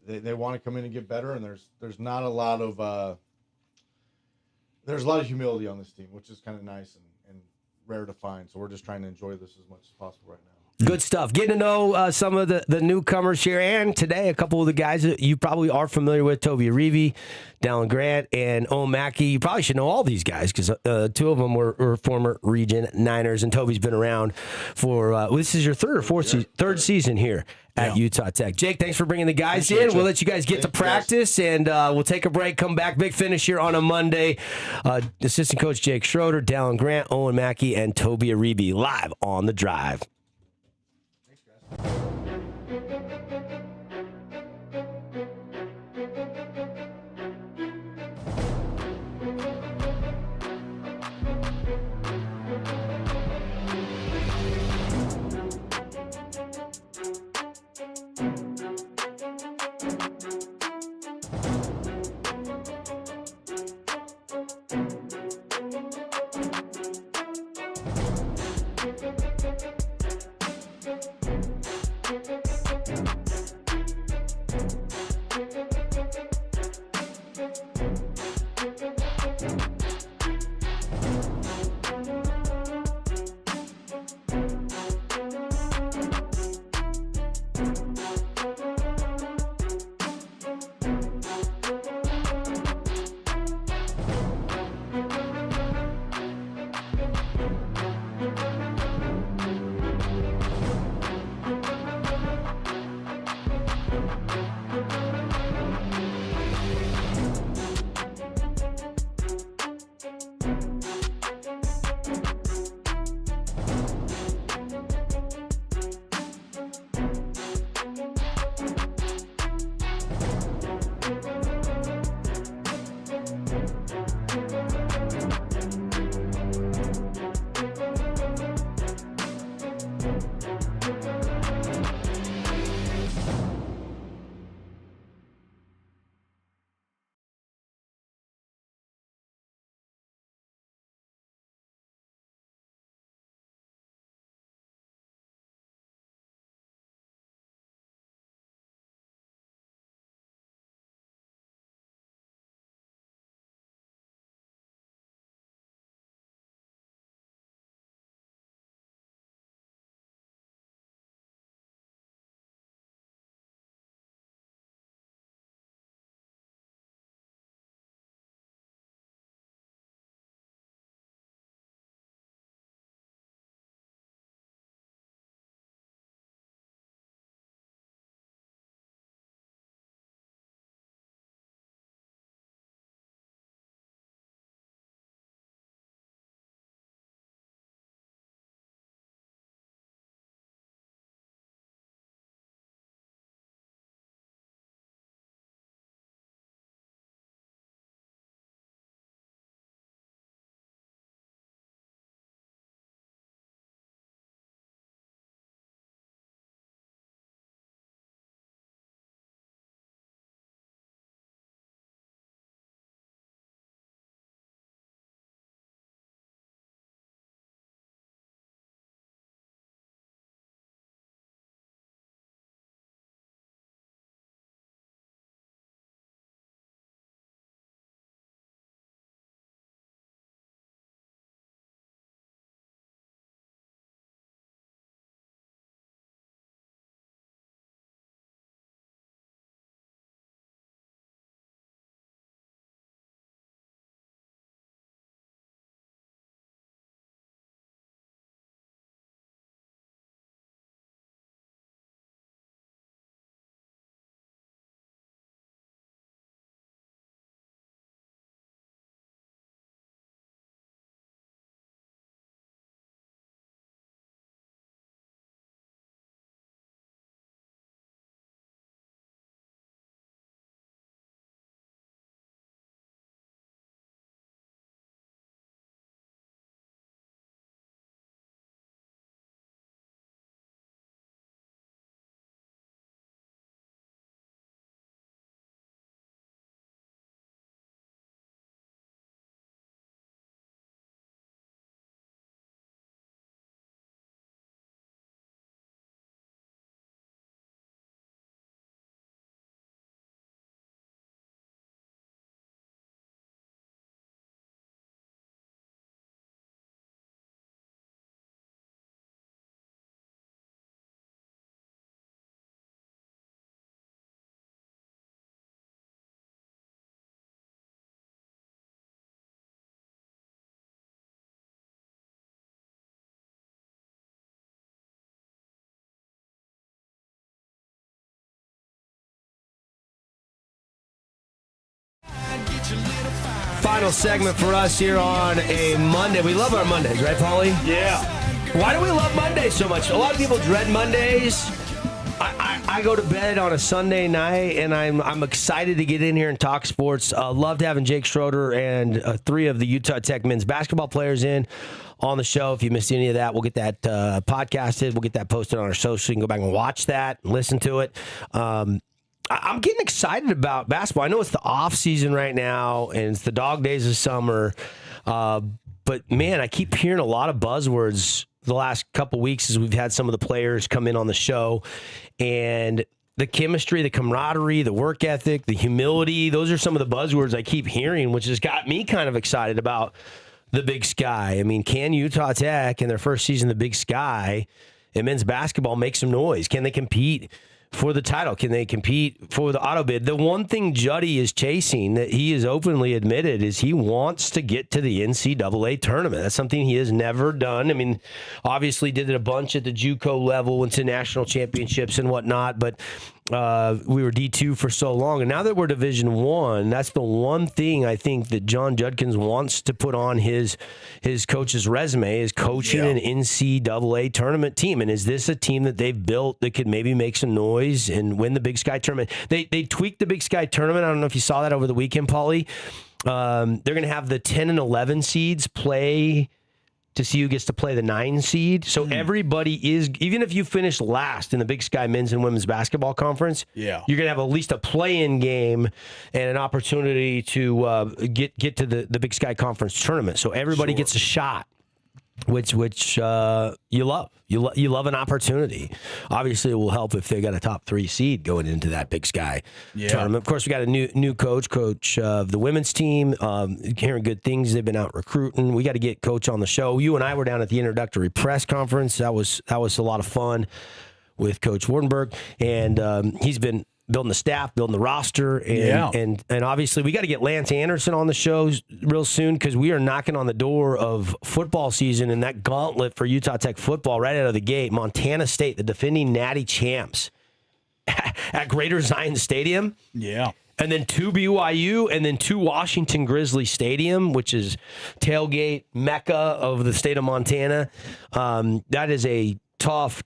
they want to come in and get better. And there's not a lot of there's a lot of humility on this team, which is kind of nice and rare to find. So we're just trying to enjoy this as much as possible right now. Good stuff. Getting to know some of the newcomers here, and today a couple of the guys that you probably are familiar with: Toby Arivi, Dallin Grant, and Owen Mackey. You probably should know all these guys because two of them were former Region Niners, and Toby's been around for this is your third season here at Utah Tech. Jake, thanks for bringing the guys in. We'll let you guys get to practice, and we'll take a break. Come back, big finish here on a Monday. Assistant coach Jake Schroeder, Dallin Grant, Owen Mackey, and Toby Arivi live on the Drive. final segment for us here on a Monday. We love our Mondays, right, Paulie? Yeah. Why do we love Mondays so much? A lot of people dread Mondays. I go to bed on a Sunday night, and I'm excited to get in here and talk sports. Loved having Jake Schroeder and 3 of the Utah Tech men's basketball players in on the show. If you missed any of that, we'll get that podcasted. We'll get that posted on our social. You can go back and watch that and listen to it. I'm getting excited about basketball. I know it's the off season right now, and it's the dog days of summer. But, man, I keep hearing a lot of buzzwords the last couple weeks as we've had some of the players come in on the show. And the chemistry, the camaraderie, the work ethic, the humility, those are some of the buzzwords I keep hearing, which has got me kind of excited about the Big Sky. I mean, can Utah Tech in their first season, the Big Sky, in men's basketball make some noise? Can they compete for the title? Can they compete for the auto bid? The one thing Juddy is chasing that he has openly admitted is he wants to get to the NCAA tournament. That's something he has never done. I mean, obviously did it a bunch at the JUCO level, went to national championships and whatnot, but we were D2 for so long. And now that we're Division I, that's the one thing I think that John Judkins wants to put on his coach's resume is coaching an NCAA tournament team. And is this a team that they've built that could maybe make some noise and win the Big Sky tournament? They tweaked the Big Sky tournament. I don't know if you saw that over the weekend, Paulie. They're going to have the 10 and 11 seeds play to see who gets to play the 9 seed. So everybody is, even if you finish last in the Big Sky men's and women's basketball conference, you're going to have at least a play-in game and an opportunity to get to the Big Sky conference tournament. So everybody gets a shot, which you love. You love an opportunity. Obviously, it will help if they got a top 3 seed going into that Big Sky tournament. Of course, we got a new coach of the women's team. Hearing good things. They've been out recruiting. We got to get Coach on the show. You and I were down at the introductory press conference. That was a lot of fun with Coach Wardenberg, and he's been building the staff, building the roster, and obviously we got to get Lance Anderson on the show real soon because we are knocking on the door of football season and that gauntlet for Utah Tech football right out of the gate. Montana State, the defending natty champs, at Greater Zion Stadium. Yeah. And then 2 BYU, and then 2 Washington Grizzly Stadium, which is tailgate mecca of the state of Montana. That is a tough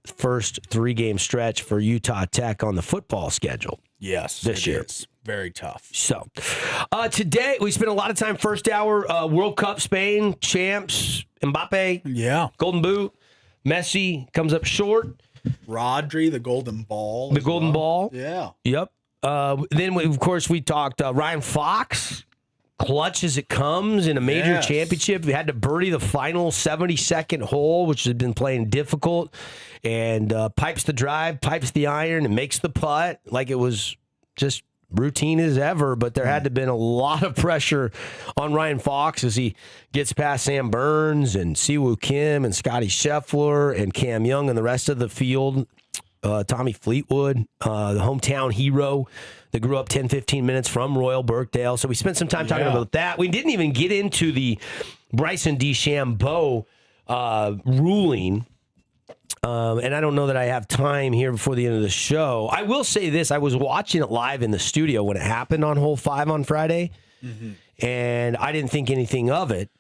first 3-game stretch for Utah Tech on the football schedule. Yes, this year. Is very tough. So today we spent a lot of time first hour World Cup Spain champs, Mbappe, Golden Boot, Messi comes up short. Rodri, the golden ball. Ball. Yeah. Yep. Then of course we talked Ryan Fox. Clutch as it comes in a major championship. We had to birdie the final 72nd hole, which has been playing difficult, and pipes the drive, pipes the iron, and makes the putt like it was just routine as ever. But there had to have been a lot of pressure on Ryan Fox as he gets past Sam Burns and Siwoo Kim and Scotty Scheffler and Cam Young and the rest of the field. Tommy Fleetwood, the hometown hero that grew up 10, 15 minutes from Royal Birkdale. So we spent some time talking about that. We didn't even get into the Bryson DeChambeau ruling. And I don't know that I have time here before the end of the show. I will say this. I was watching it live in the studio when it happened on Hole 5 on Friday, and I didn't think anything of it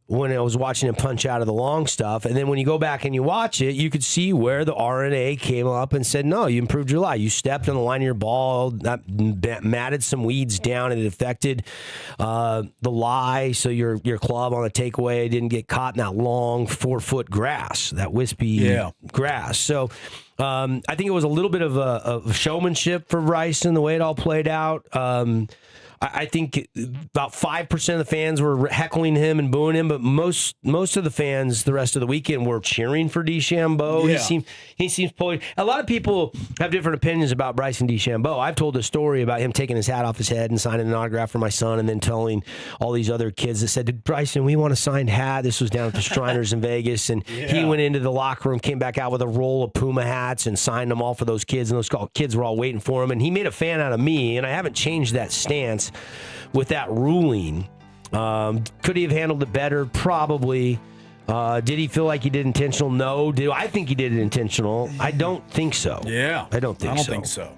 when I was watching him punch out of the long stuff. And then when you go back and you watch it, you could see where the RNA came up and said, no, you improved your lie. You stepped on the line of your ball, that matted some weeds down, and it affected the lie. So your club on the takeaway didn't get caught in that long 4-foot grass, that wispy grass. So I think it was a little bit of a showmanship for Bryson, the way it all played out. I think about 5% of the fans were heckling him and booing him, but most of the fans the rest of the weekend were cheering for DeChambeau. Yeah. He seems poised. A lot of people have different opinions about Bryson DeChambeau. I've told a story about him taking his hat off his head and signing an autograph for my son, and then telling all these other kids that said, Bryson, we want a signed hat. This was down at the Shriners in Vegas, and he went into the locker room, came back out with a roll of Puma hats and signed them all for those kids, and those kids were all waiting for him, and he made a fan out of me, and I haven't changed that stance with that ruling. Could he have handled it better? Probably. Did he feel like he did intentional? No. Do I think he did it intentional? I don't think so. Yeah. I don't think so.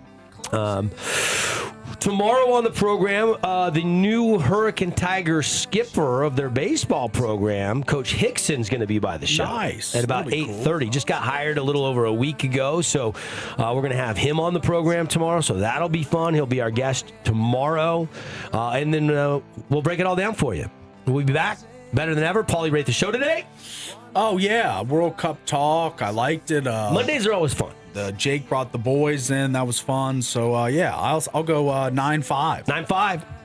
tomorrow on the program, the new Hurricane Tiger skipper of their baseball program, Coach Hickson's going to be by the show. Nice. At about That'll be 8:30. cool. Just got hired a little over a week ago, so we're going to have him on the program tomorrow, so that'll be fun. He'll be our guest tomorrow, and then we'll break it all down for you. We'll be back better than ever. Paulie, rate the show today. Oh, yeah. World Cup talk. I liked it. Mondays are always fun. Jake brought the boys in. That was fun. So, yeah, I'll go 9-5.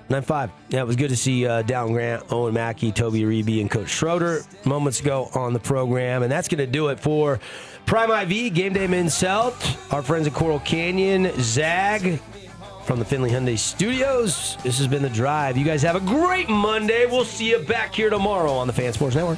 9-5. Yeah, it was good to see Dallin Grant, Owen Mackey, Toby Reeby, and Coach Schroeder moments ago on the program. And that's going to do it for Prime IV, Game Day Min-Selt, our friends at Coral Canyon, Zag from the Finley Hyundai Studios. This has been The Drive. You guys have a great Monday. We'll see you back here tomorrow on the Fan Sports Network.